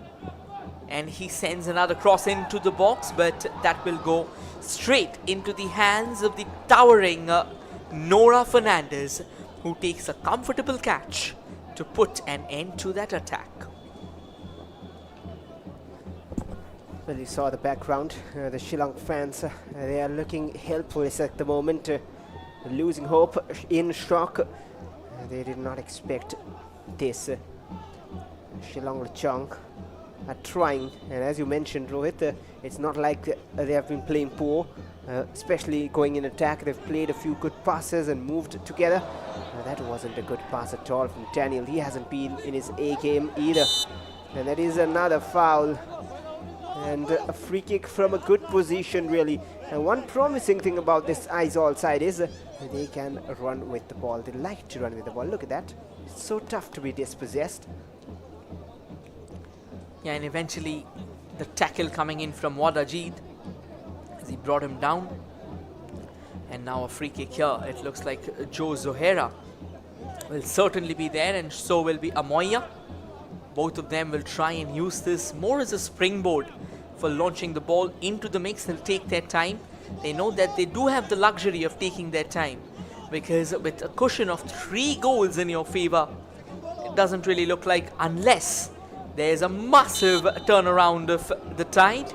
And he sends another cross into the box, but that will go straight into the hands of the towering Nora Fernandez, who takes a comfortable catch to put an end to that attack. Well, you saw the background. The Shillong fans, they are looking helpless at the moment. Losing hope, in shock. They did not expect this. Shillong Lajong are trying, and as you mentioned, Rohit, it's not like they have been playing poor, especially going in attack. They've played a few good passes and moved together. That wasn't a good pass at all from Daniel. He hasn't been in his A game either. And that is another foul. And a free kick from a good position, really. And one promising thing about this Aizawl side is they can run with the ball. They like to run with the ball. Look at that. It's so tough to be dispossessed. Yeah, and eventually the tackle coming in from Wadajid as he brought him down. And now a free kick here. It looks like Joe Zohera will certainly be there, and so will be Amoya. Both of them will try and use this more as a springboard for launching the ball into the mix. They'll take their time. They know that they do have the luxury of taking their time, because with a cushion of 3 goals in your favor, it doesn't really look like, unless there's a massive turnaround of the tide,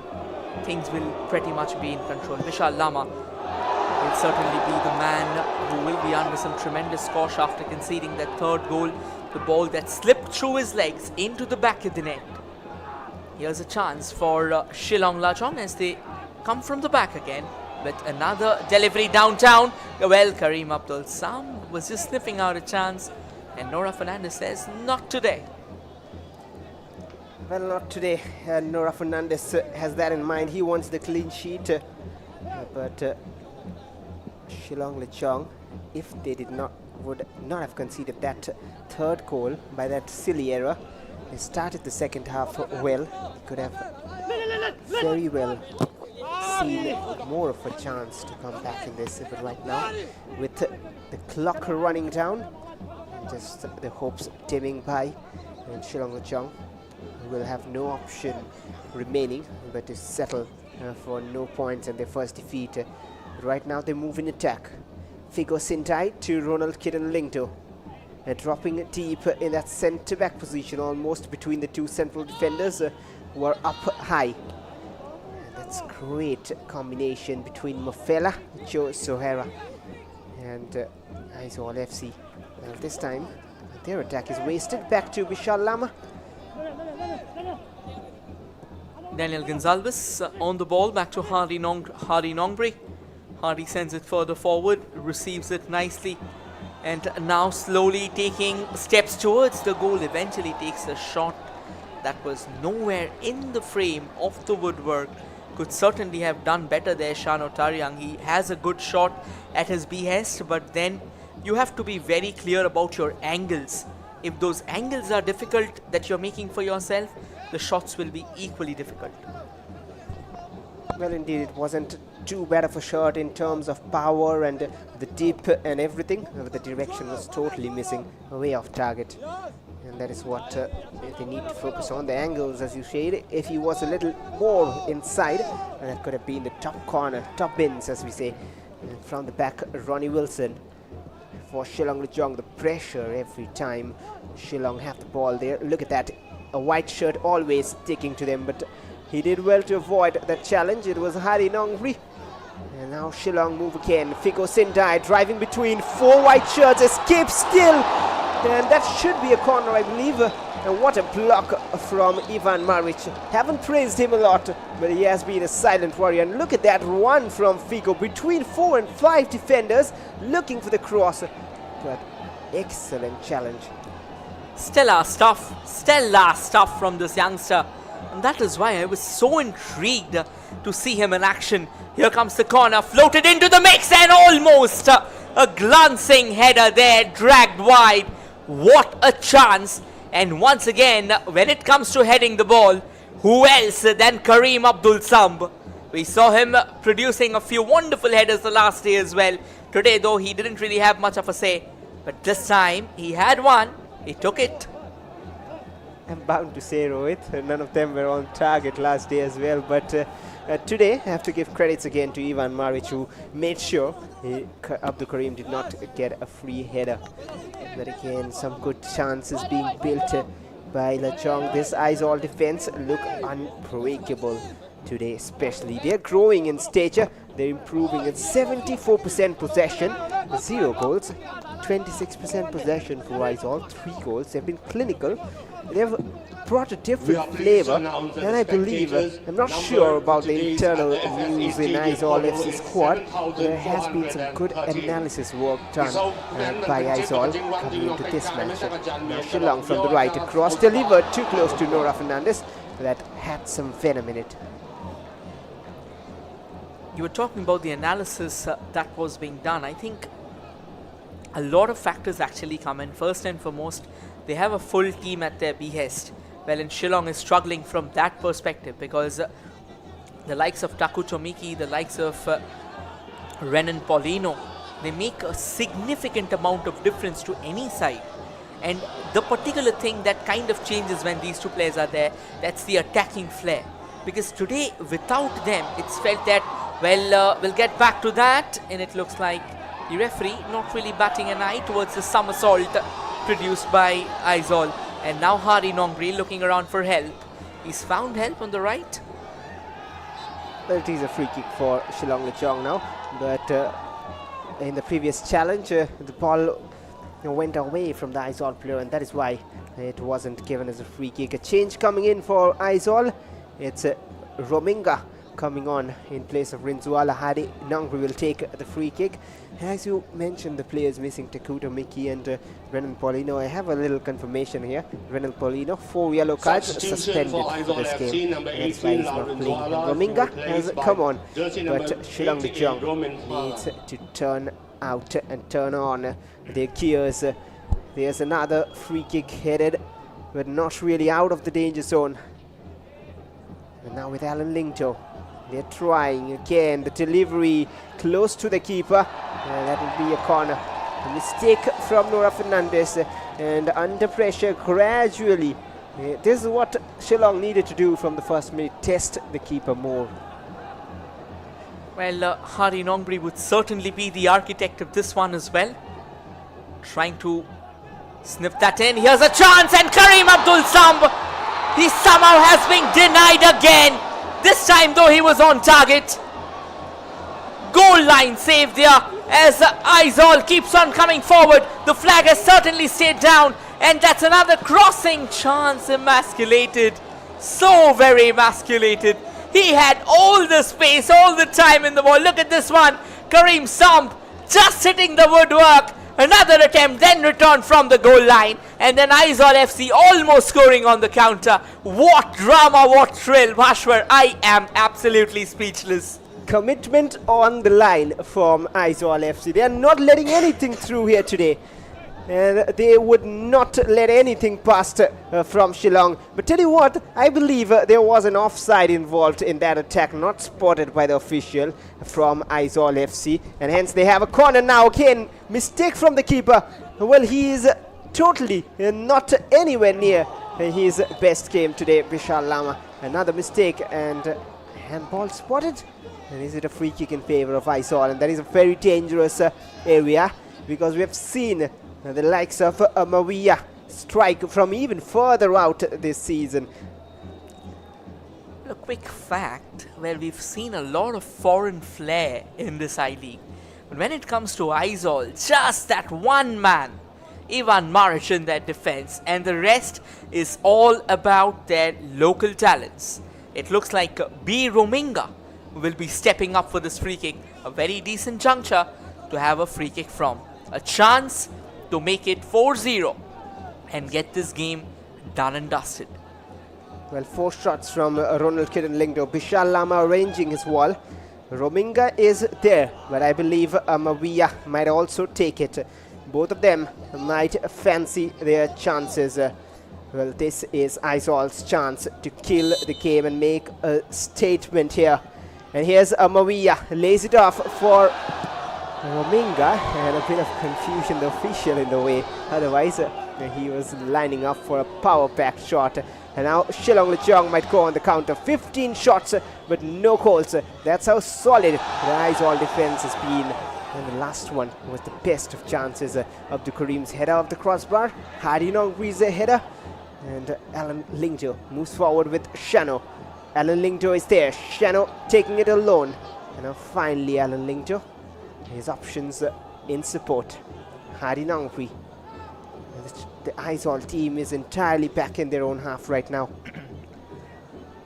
things will pretty much be in control. Vishal Lama will certainly be the man who will be under some tremendous scosh after conceding that 3rd goal. The ball that slipped through his legs into the back of the net. Here's a chance for Shillong Lajong as they come from the back again with another delivery downtown. Well, Kareem Abdul Sam was just sniffing out a chance, and Nora Fernandez says, not today. Well, not today. Nora Fernandez has that in mind. He wants the clean sheet. But Shillong Lajong, if they would not have conceded that 3rd goal by that silly error, they started the second half well. They could have very well seen more of a chance to come back in this. But right now, with the clock running down, just the hopes dimming by, and Shillong Lajong will have no option remaining but to settle for no points and their first defeat. Right now they move in attack. Figo Sintai to Ronald Kiran Lingdo. Dropping deep in that centre-back position, almost between the 2 central defenders who are up high. That's great combination between Mofela, Joe Sohera, and Aizawl FC. This time their attack is wasted. Back to Vishal Lama. Daniel Gonzalez on the ball, back to Hardy Nongbre. Hardy sends it further forward, receives it nicely, and now slowly taking steps towards the goal. Eventually takes a shot that was nowhere in the frame of the woodwork. Could certainly have done better there, Shano Taryang. He has a good shot at his behest, but then you have to be very clear about your angles. If those angles are difficult that you're making for yourself, the shots will be equally difficult. Well, indeed, it wasn't too bad of a shot in terms of power and the dip and everything. The direction was totally missing, way off target. And that is what they need to focus on, the angles, as you said. If he was a little more inside, that could have been the top corner, top bins, as we say. And from the back, Ronnie Wilson for Shillong Lajong. The pressure every time Shillong have the ball there. Look at that, a white shirt always sticking to them, but he did well to avoid that challenge. It was Hari Nongri. And now Shillong move again. Figo Sindai driving between 4 white shirts, escapes still. And that should be a corner, I believe. And what a block from Ivan Maric. Haven't praised him a lot, but he has been a silent warrior. And look at that run from Figo between 4 and 5 defenders looking for the cross. But excellent challenge. Stellar stuff from this youngster. And that is why I was so intrigued to see him in action. Here comes the corner, floated into the mix and almost a glancing header there, dragged wide. What a chance. And once again, when it comes to heading the ball, who else than Kareem Abdul Samb? We saw him producing a few wonderful headers the last day as well. Today though, he didn't really have much of a say. But this time, he had one. He took it. I'm bound to say, Rohit, none of them were on target last day as well. But today, I have to give credits again to Ivan Maric, who made sure Abdul Karim did not get a free header. But again, some good chances being built by Lajong. This Aizawl defense look unbreakable today, especially. They're growing in stature. They're improving at 74% possession, 0 goals, 26% possession for Aizawl, 3 goals. They've been clinical. They've brought a different flavor, and I believe, I'm not sure about the internal news in Aizawl FC squad. There has been some good analysis work done by Aizawl coming into this match. Now Shillong from the right across, delivered too close to Nora Fernandez. That had some venom in it. You were talking about the analysis that was being done. I think a lot of factors actually come in. First and foremost, they have a full team at their behest. Well, and Shillong is struggling from that perspective because the likes of Takuto Miki, the likes of Renan Paulino, they make a significant amount of difference to any side. And the particular thing that kind of changes when these two players are there, that's the attacking flair. Because today, without them, it's felt that, well, we'll get back to that. And it looks like the referee not really batting an eye towards the somersault produced by Aizawl. And now Hari Nongri looking around for help. He's found help on the right. Well, it is a free kick for Shillong Lajong now. But in the previous challenge, the ball went away from the Aizawl player, and that is why it wasn't given as a free kick. A change coming in for Aizawl. It's Rominga coming on in place of Rinzuala. Hari Nongri will take the free kick. As you mentioned, the players missing Takuto Miki and Renan Paulino. I have a little confirmation here. Renan Paulino, 4 yellow cards suspended for this game. That's why he's not playing. Rominga has come on, but Shillong Lajong needs to turn out and turn on their gears. There's another free kick headed, but not really out of the danger zone. And now with Alan Lingto, they're trying again. The delivery close to the keeper. That will be a corner. A mistake from Nora Fernandez. And under pressure gradually. This is what Shillong needed to do from the first minute. Test the keeper more. Well, Hari Nongri would certainly be the architect of this one as well. Trying to snip that in. Here's a chance, and Kareem Abdul Samb, he somehow has been denied again. This time though, he was on target. Goal line save there as Aizawl keeps on coming forward. The flag has certainly stayed down, and that's another crossing chance emasculated. So very emasculated. He had all the space, all the time in the ball. Look at this one. Kareem Samb just hitting the woodwork. Another attempt, then return from the goal line. And then Aizawl FC almost scoring on the counter. What drama, what thrill. Bhashwar, I am absolutely speechless. Commitment on the line from Aizawl FC. They are not letting anything through here today. And they would not let anything past from Shillong. But tell you what, I believe there was an offside involved in that attack, not spotted by the official from Aizawl FC. And hence they have a corner now. Again, mistake from the keeper. Well, he is totally not anywhere near his best game today, Vishal Lama. Another mistake, and handball spotted. And is it a free kick in favor of Aizawl? And that is a very dangerous area, because we have seen the likes of Mawia strike from even further out this season. A quick fact, where we've seen a lot of foreign flair in this I-League. But when it comes to Aizawl, just that one man Ivan Maric in their defense, and the rest is all about their local talents. It looks like B. Rominga will be stepping up for this free kick. A very decent juncture to have a free kick from. A chance to make it 4-0 and get this game done and dusted. Well, 4 shots from Ronald Kiran Lingdo. Bishal Lama arranging his wall. Rominga is there, but I believe Mawia might also take it. Both of them might fancy their chances. Well, this is Aizawl's chance to kill the game and make a statement here. And here's Mawia, lays it off for Rominga, and a bit of confusion, the official in the way. Otherwise, he was lining up for a power-packed shot. And now Shillong Lajong might go on the counter. 15 shots, but no goals. That's how solid the Aizawl defense has been. And the last one was the best of chances. Abdul Karim's header of the crossbar. Hadi Nongri's header. And Alan Lingdo moves forward with Shano. Alan Lingdo is there. Shano taking it alone. And now finally Alan Lingdo. His options in support. Hadi Nongri. The Aizawl team is entirely back in their own half right now.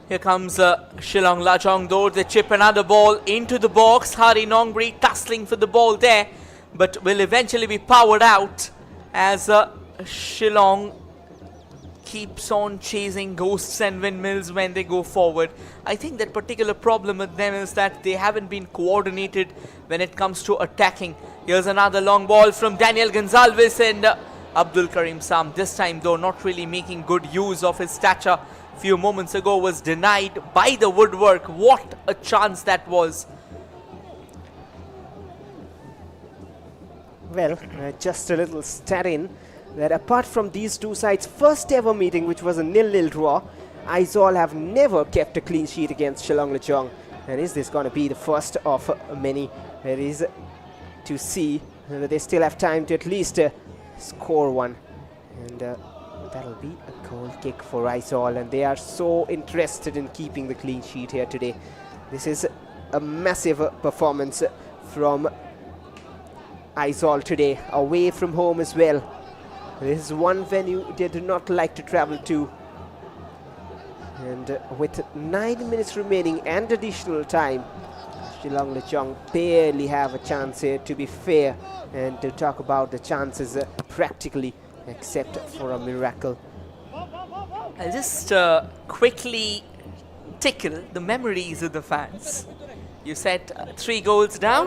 Here comes Shillong Lajong though. They chip another ball into the box. Hari Nongri tussling for the ball there, but will eventually be powered out as Shillong keeps on chasing ghosts and windmills when they go forward. I think that particular problem with them is that they haven't been coordinated when it comes to attacking. Here's another long ball from Daniel Gonzalez and Abdul Karim Sam. This time though not really making good use of his stature. Few moments ago was denied by the woodwork. What a chance that was. Well, just a little stat in that apart from these two sides' first ever meeting, which was a 0-0 draw, Aizawl have never kept a clean sheet against Shillong Lajong. And is this going to be the first of many? It is to see that they still have time to at least score one. And that'll be a goal kick for Aizawl, and they are so interested in keeping the clean sheet here today. This is a massive performance from Aizawl today, away from home as well. This is one venue they do not like to travel to. And with 9 minutes remaining and additional time, Shillong Lajong barely have a chance here, to be fair, and to talk about the chances practically, except for a miracle. I'll just quickly tickle the memories of the fans. You said 3 goals down.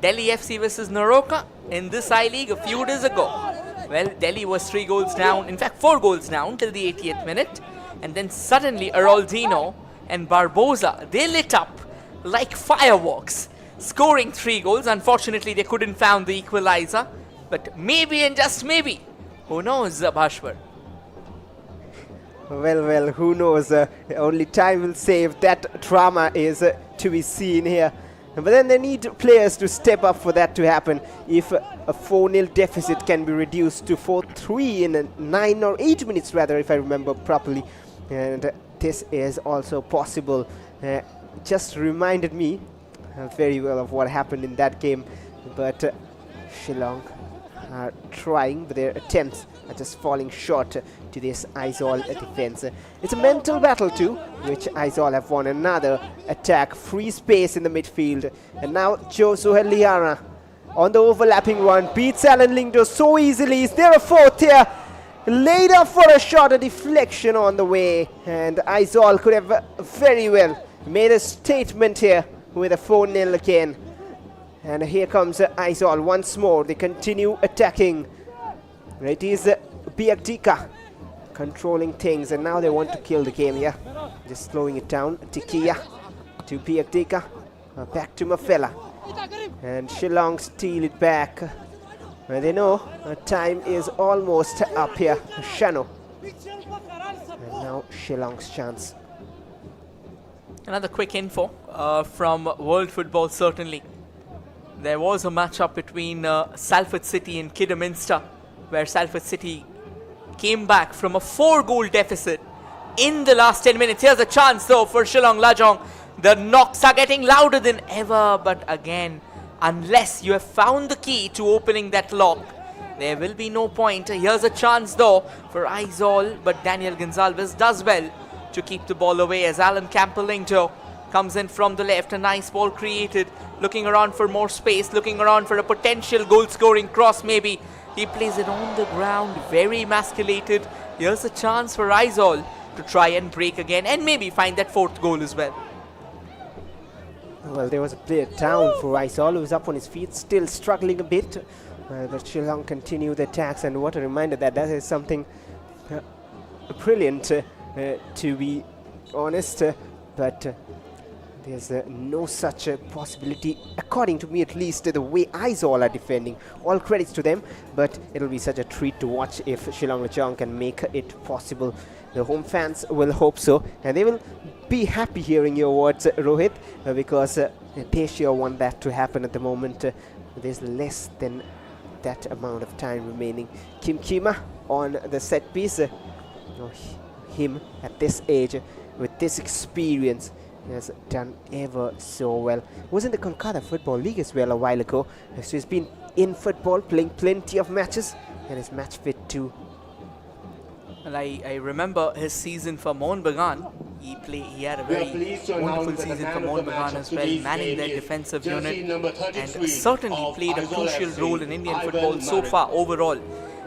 Delhi FC versus Naroka in this I-League a few days ago. Well, Delhi was 3 goals down, in fact 4 goals down till the 80th minute. And then suddenly Araldino and Barbosa, they lit up like fireworks, scoring 3 goals. Unfortunately, they couldn't find the equalizer. But maybe and just maybe, who knows, Bhashwar? Well, who knows? Only time will say if that drama is to be seen here. But then they need players to step up for that to happen. If a 4-0 deficit can be reduced to 4-3 in 9 or 8 minutes rather, if I remember properly. And this is also possible. Just reminded me very well of what happened in that game. But Shillong are trying, but their attempts are just falling short to this Aizawl defense. It's a mental battle too, which Aizawl have won. Another attack, free space in the midfield. And now Joe Suheliara on the overlapping run, beats Alan Lingdo so easily. Is there a fourth here? Laid up for a shot, a deflection on the way. And Aizawl could have very well made a statement here with a 4-0 again. And here comes Aizawl once more. They continue attacking. It is Biakdika controlling things, and now they want to kill the game. Yeah, just slowing it down. Tikia to Biakdika, back to Mafela, and Shillong steal it back. They know time is almost up here. Shano, and now Shillong's chance. Another quick info from World Football, certainly. There was a matchup between Salford City and Kidderminster, where Salford City came back from a 4-goal deficit in the last 10 minutes. Here's a chance though for Shillong Lajong. The knocks are getting louder than ever, but again, unless you have found the key to opening that lock, There will be no point. Here's a chance though for Aizawl, but Daniel Gonzalez does well to keep the ball away as Alan Campbell-Lingto comes in from the left. A nice ball created, looking around for more space, looking around for a potential goal-scoring cross maybe. He plays it on the ground, very emasculated. Here's a chance for Aizawl to try and break again and maybe find that fourth goal as well. Well, there was a player down for Aizawl who was up on his feet, still struggling a bit. But Shillong continue the attacks, and what a reminder that is something brilliant, to be honest. But there's no such possibility, according to me at least, the way Aizawl are defending. All credits to them, but it'll be such a treat to watch if Shillong Lajong can make it possible. The home fans will hope so, and they will be happy hearing your words, Rohit, because they sure want that to happen at the moment. There's less than that amount of time remaining. Kim Kima on the set piece. Him at this age, with this experience, has done ever so well. Was in the Kolkata Football League as well a while ago. So he's been in football, playing plenty of matches, and is match fit too. Well, I remember his season for Mohun Bagan. He had a very wonderful season for Mohun Bagan as well, manning their defensive unit, and certainly played a crucial role in Indian football so far overall.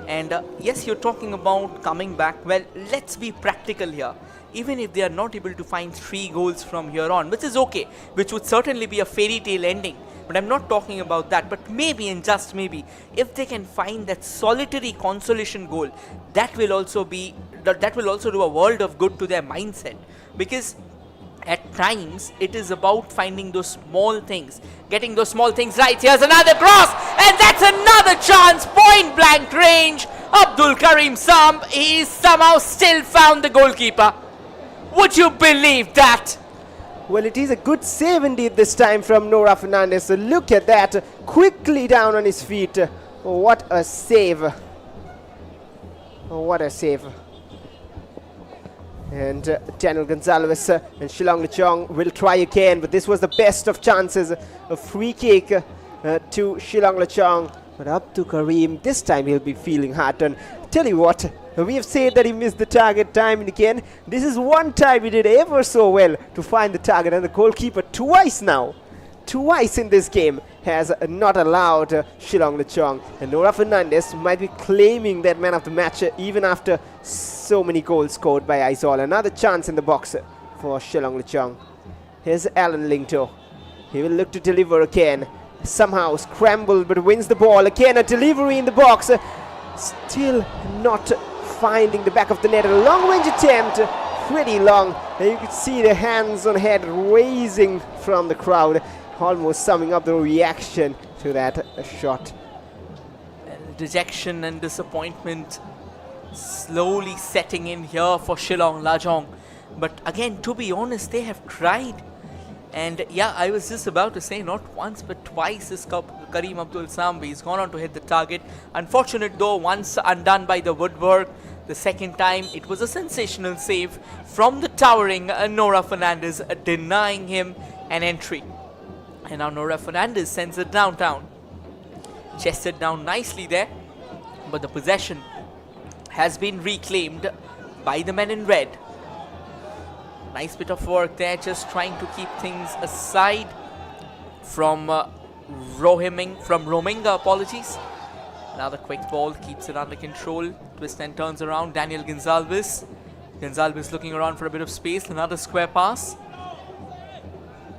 And yes, you're talking about coming back. Well, let's be practical here. Even if they are not able to find 3 goals from here on, which is okay, which would certainly be a fairy tale ending, but I'm not talking about that. But maybe, and just maybe, if they can find that solitary consolation goal, that will also do a world of good to their mindset. Because at times it is about finding those small things, getting those small things right. Here's another cross, and that's another chance. Point blank range. Abdul Karim Samb, he somehow still found the goalkeeper. Would you believe that? Well, it is a good save indeed this time from Nora Fernandez. So look at that, quickly down on his feet. Oh, what a save. Oh, what a save. And Daniel Gonzalez and Shillong Lajong will try again, but this was the best of chances. A free kick to Shillong Lajong. But Abdul Karim, this time he'll be feeling hard done. Tell you what, we have said that he missed the target time and again. This is one time he did ever so well to find the target, and the goalkeeper twice in this game has not allowed Shillong Lajong. And Nora Fernandez might be claiming that man of the match even after so many goals scored by Aizawl. Another chance in the box for Shillong Lajong. Here's Alan Lingto. He will look to deliver again. Somehow scrambled but wins the ball. Again a delivery in the box. Still not finding the back of the net. A long range attempt, pretty long. And you can see the hands on head raising from the crowd, almost summing up the reaction to that shot. Dejection and disappointment slowly setting in here for Shillong Lajong. But again, to be honest, they have tried. And yeah, I was just about to say not once but twice is Karim Abdul Samb. He's gone on to hit the target. Unfortunate though, once undone by the woodwork. The second time, it was a sensational save from the towering Nora Fernandez, denying him an entry. And now Nora Fernandez sends it downtown. Chested down nicely there, but the possession has been reclaimed by the men in red. Nice bit of work there, just trying to keep things aside from Rominga, apologies. Another quick ball, keeps it under control. Twist and turns around. Daniel Gonzalez. Gonzalez looking around for a bit of space. Another square pass.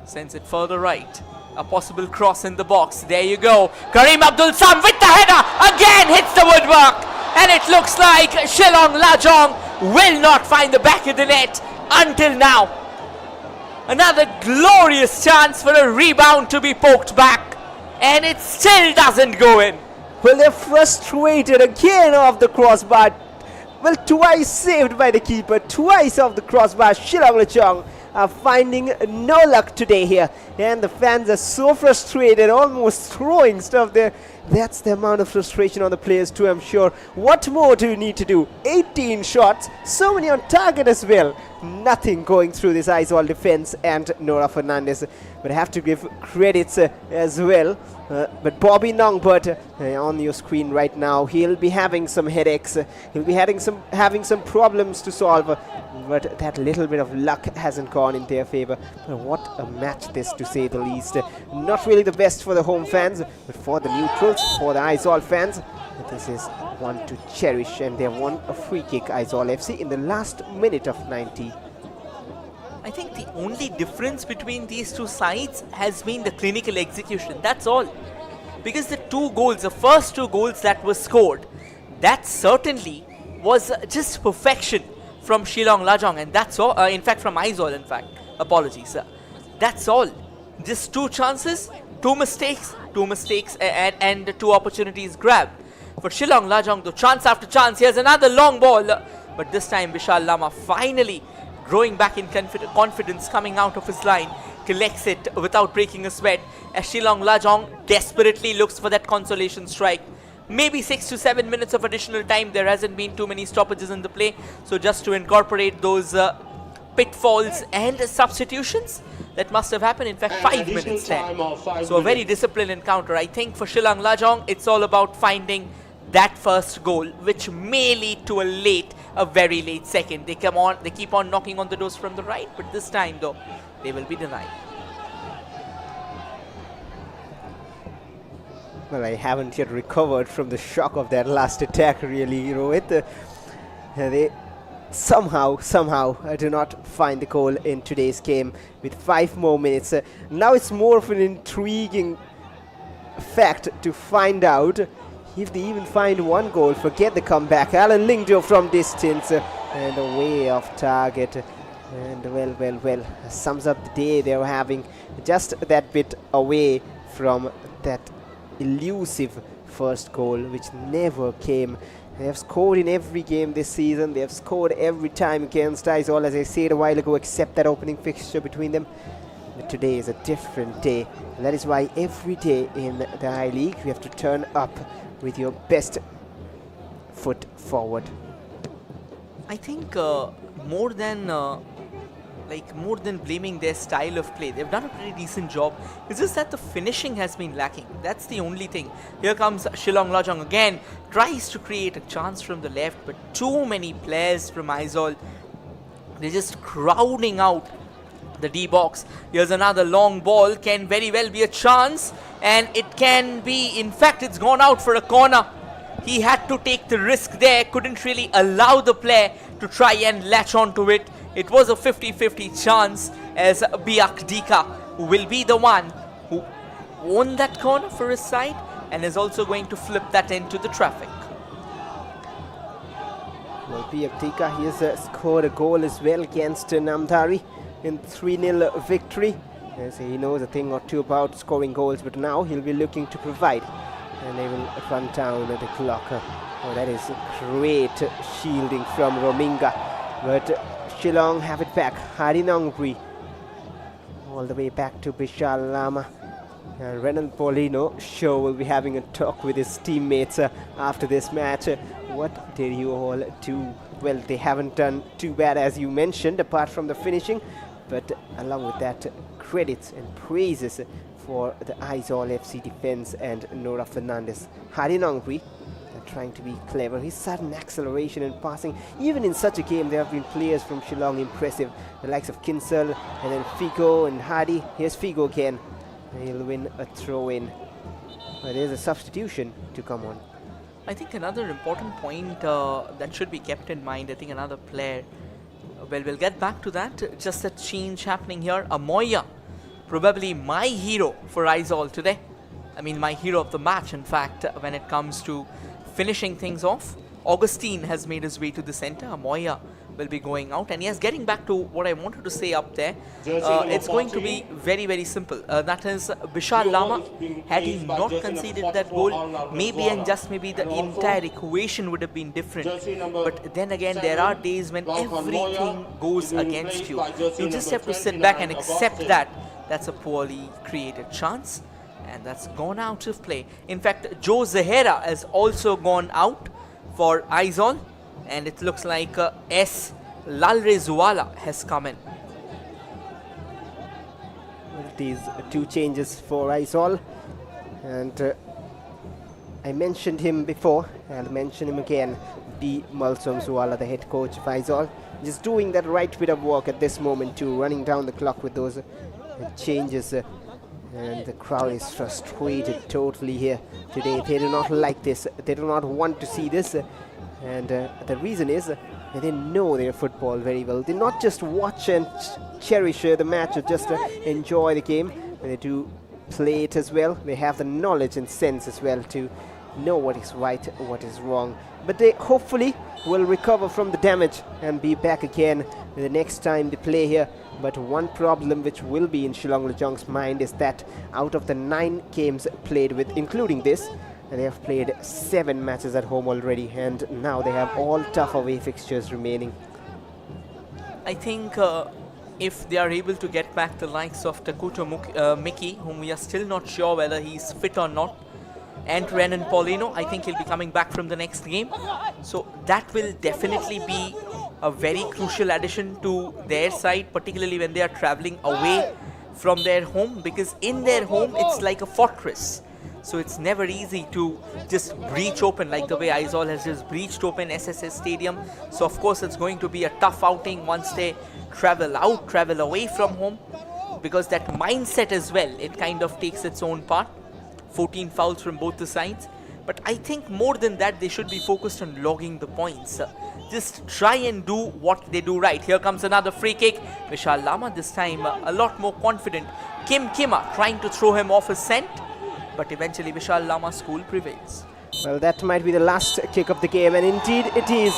Sends it further right. A possible cross in the box. There you go. Karim Abdul Samb with the header. Again hits the woodwork. And it looks like Shillong Lajong will not find the back of the net until now. Another glorious chance for a rebound to be poked back. And it still doesn't go in. Well, they're frustrated again off the crossbar. Well, twice saved by the keeper, twice off the crossbar. Shillong Lajong are finding no luck today here. and the fans are so frustrated, almost throwing stuff there. That's the amount of frustration on the players too, I'm sure. What more do you need to do? 18 shots, so many on target as well. Nothing going through this Aizawl defense and Nora Fernandez. But I have to give credits as well. But Bobby Nongbert on your screen right now, he'll be having some headaches. He'll be having some problems to solve. But that little bit of luck hasn't gone in their favor. But what a match this, to say the least. Not really the best for the home fans, but for the neutrals, for the Aizawl fans, this is one to cherish. And they've won a free kick, Aizawl FC, in the last minute of 90. I think the only difference between these two sides has been the clinical execution. That's all. Because the first two goals that were scored, that certainly was just perfection from Shillong Lajong, and that's all. In fact, from Aizawl, in fact. Apologies. That's all. Just two chances, two mistakes, and two opportunities grabbed. For Shillong Lajong, though, chance after chance. Here's another long ball. But this time, Vishal Lama finally growing back in confidence, coming out of his line, collects it without breaking a sweat, as Shillong Lajong desperately looks for that consolation strike. Maybe 6 to 7 minutes of additional time. There hasn't been too many stoppages in the play, so just to incorporate those pitfalls and substitutions that must have happened. In fact, 5 minutes there. So a very disciplined encounter. I think for Shillong Lajong, it's all about finding that first goal, which may lead to a very late second. They keep on knocking on the doors from the right, but this time though, they will be denied. Well, I haven't yet recovered from the shock of that last attack, really, Rohit. They somehow do not find the goal in today's game with 5 more minutes. Now it's more of an intriguing fact to find out if they even find one goal. Forget the comeback. Alan Lingdo from distance and away off target. And well, sums up the day they were having. Just that bit away from that elusive first goal, which never came. They have scored in every game this season. They have scored every time against Aizawl, as I said a while ago, except that opening fixture between them. But today is a different day, and that is why every day in the High League we have to turn up with your best foot forward. I think more than blaming their style of play, they've done a pretty decent job. It's just that the finishing has been lacking. That's the only thing. Here comes Shillong Lajong again, tries to create a chance from the left, but too many players from Aizawl, they're just crowding out the D box. Here's another long ball, can very well be a chance, and it can be, in fact, it's gone out for a corner. He had to take the risk there, couldn't really allow the player to try and latch onto it. It was a 50-50 chance, as Biak Dika will be the one who won that corner for his side and is also going to flip that into the traffic. Well, Biak Dika, he has scored a goal as well against Namdhari in 3-0 victory. As he knows a thing or two about scoring goals, but now he'll be looking to provide. And they will run down the clock. Oh, that is great shielding from Rominga. But Shillong have it back. Hari Nongri all the way back to Vishal Lama. And Renan Polino sure will be having a talk with his teammates after this match. What did you all do? Well, they haven't done too bad, as you mentioned, apart from the finishing. But along with that, credits and praises for the Aizawl FC defense and Nora Fernandez. Hari Nongri trying to be clever. His sudden acceleration and passing. Even in such a game, there have been players from Shillong impressive. The likes of Kinsel and then Figo and Hardy. Here's Figo again. He'll win a throw-in. There's a substitution to come on. I think another important point that should be kept in mind, I think another player, well, we'll get back to that. Just a change happening here. Amoya, probably my hero for Aizawl today. I mean, my hero of the match, in fact, when it comes to finishing things off. Augustine has made his way to the center. Amoya will be going out. And yes, getting back to what I wanted to say up there, it's going to be very, very simple. That is, Vishal Lama, had he not conceded that goal, maybe and just maybe the entire equation would have been different. But then again, there are days when everything goes against you. You just have to sit back and accept that That's a poorly created chance, and that's gone out of play. In fact, Joe Zahera has also gone out for Aizawl, and it looks like S. Lalrezuala has come in. These two changes for Aizawl, and I mentioned him before, I'll mention him again. B. Malsom Zuala, the head coach of Aizawl, just doing that right bit of work at this moment too, running down the clock with those changes, and the crowd is frustrated totally here today. They do not like this, they do not want to see this, and the reason is they know their football very well. They not just watch and cherish the match or just enjoy the game, they do play it as well. They have the knowledge and sense as well to know what is right, what is wrong. But they hopefully will recover from the damage and be back again the next time they play here. But one problem which will be in Shillong Lajong's mind is that out of the 9 games played with, including this, they have played 7 matches at home already, and now they have all tough away fixtures remaining. I think if they are able to get back the likes of Takuto Miki, whom we are still not sure whether he's fit or not, and Renan Paulino, I think he'll be coming back from the next game. So that will definitely be a very crucial addition to their side, particularly when they are traveling away from their home, because in their home it's like a fortress. So it's never easy to just breach open like the way Aizawl has just breached open SSS Stadium. So of course it's going to be a tough outing once they travel away from home, because that mindset as well, it kind of takes its own part. 14 fouls from both the sides. But I think more than that, they should be focused on logging the points. Just try and do what they do right. Here comes another free kick. Vishal Lama this time a lot more confident. Kim Kima trying to throw him off his scent, but eventually Vishal Lama's school prevails. Well, that might be the last kick of the game, and indeed it is.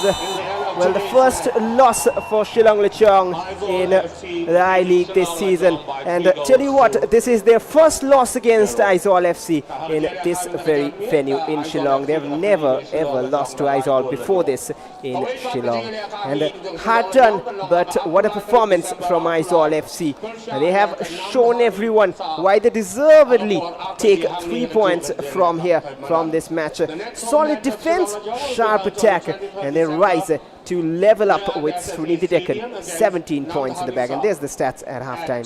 Well, the first loss for Shillong Lajong in the I-League this season. And tell you what, this is their first loss against Aizawl FC in this very venue in Shillong. They have never ever lost to Aizawl before this in Shillong. And hard done, but what a performance from Aizawl FC. And they have shown everyone why they deservedly take 3 points from here, from this match. Solid defense, sharp attack, and they rise to level up with Srinidhi Deccan. 17 points in the bag, and there's the stats at halftime.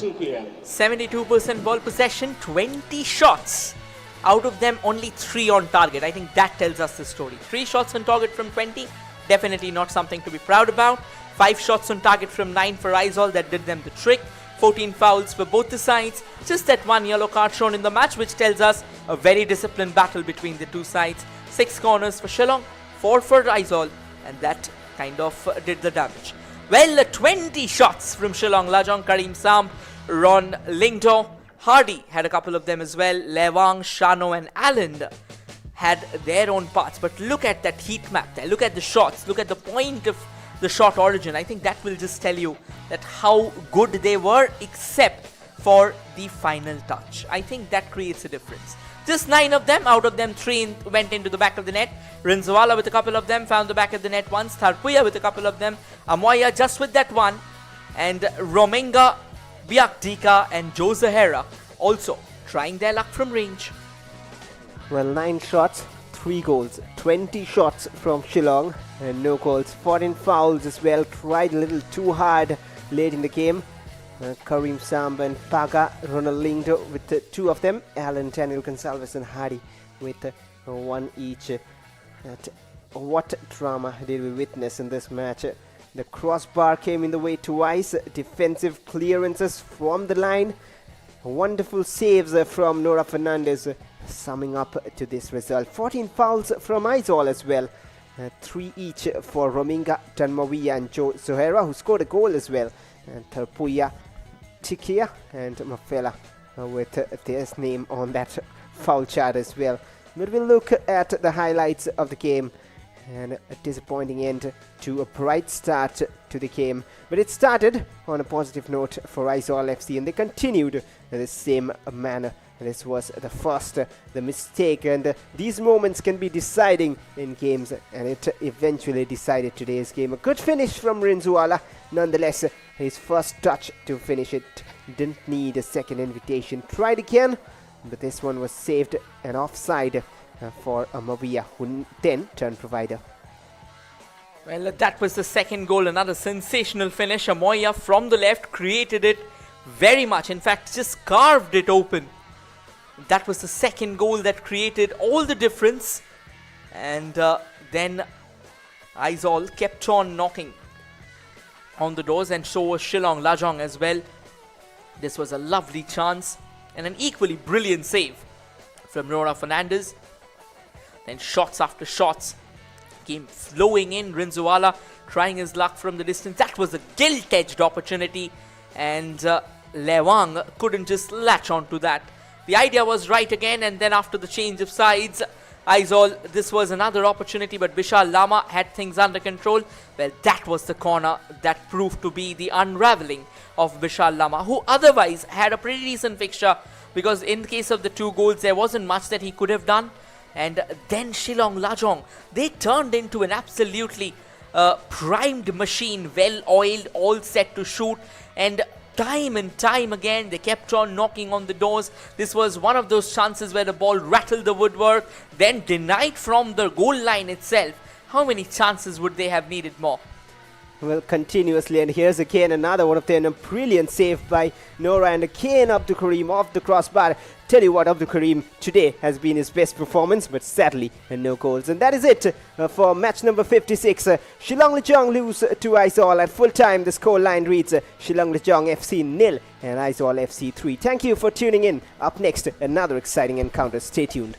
72% ball possession, 20 shots. Out of them, only 3 on target. I think that tells us the story. 3 shots on target from 20, definitely not something to be proud about. 5 shots on target from 9 for Aizawl, that did them the trick. 14 fouls for both the sides. Just that 1 yellow card shown in the match, which tells us a very disciplined battle between the two sides. 6 corners for Shillong, 4 for Aizawl, and that kind of did the damage. Well, 20 shots from Shillong Lajong, Karim Samb, Ron Lingdo. Hardy had a couple of them as well. Lewang, Shano and Allen had their own parts. But look at that heat map there. Look at the shots. Look at the point of the shot origin. I think that will just tell you that how good they were, except for the final touch. I think that creates a difference. Just 9 of them, out of them 3 went into the back of the net. Rinzwala with a couple of them found the back of the net once. Tharpuya with a couple of them. Amoya just with that one. And Romenga, Biakdika and Joe Zahera also trying their luck from range. Well, 9 shots, 3 goals, 20 shots from Shillong and no goals. 14 fouls as well, tried a little too hard late in the game. Karim Samb and Paga, Ronald Lingdo with 2 of them. Alan, Daniel Gonsalves and Hardy with 1 each. What drama did we witness in this match? The crossbar came in the way twice. Defensive clearances from the line. Wonderful saves from Nora Fernandez, summing up to this result. 14 fouls from Aizawl as well. 3 each for Rominga, Tanmawiya and Joe Zohera, who scored a goal as well. And Tharpuya, Tikia and Mafela with their name on that foul chart as well. But we'll look at the highlights of the game. And a disappointing end to a bright start to the game. But it started on a positive note for Aizawl FC, and they continued in the same manner. This was the first, the mistake, and these moments can be deciding in games, and it eventually decided today's game. A good finish from Rinzuala. Nonetheless, his first touch to finish it. Didn't need a second invitation. Tried again, but this one was saved and offside for Mavia, who then turned provider. Well, that was the second goal. Another sensational finish. Amoya from the left created it very much. In fact, just carved it open. That was the second goal that created all the difference. And then Aizawl kept on knocking on the doors, and so was Shillong Lajong as well. This was a lovely chance and an equally brilliant save from Nora Fernandez. Then shots after shots came flowing in. Rinzuala trying his luck from the distance. That was a gilt-edged opportunity, and Lewang couldn't just latch onto that. The idea was right again, and then after the change of sides, Aizawl, this was another opportunity, but Vishal Lama had things under control. Well, that was the corner that proved to be the unraveling of Vishal Lama, who otherwise had a pretty decent fixture, because in the case of the 2 goals, there wasn't much that he could have done. And then Shillong Lajong, they turned into an absolutely primed machine, well-oiled, all set to shoot, and time and time again they kept on knocking on the doors. This was one of those chances where the ball rattled the woodwork, then denied from the goal line itself. How many chances would they have needed more? Well, continuously, and here's again another one of them. A brilliant save by Nora, and again Abdul Karim off the crossbar. Tell you what, Abdul Karim today has been his best performance, but sadly no goals. And that is it for match number 56. Shillong Lajong lose to Aizawl at full time. The score line reads Shillong Lajong FC 0 and Aizawl FC 3. Thank you for tuning in. Up next, another exciting encounter. Stay tuned.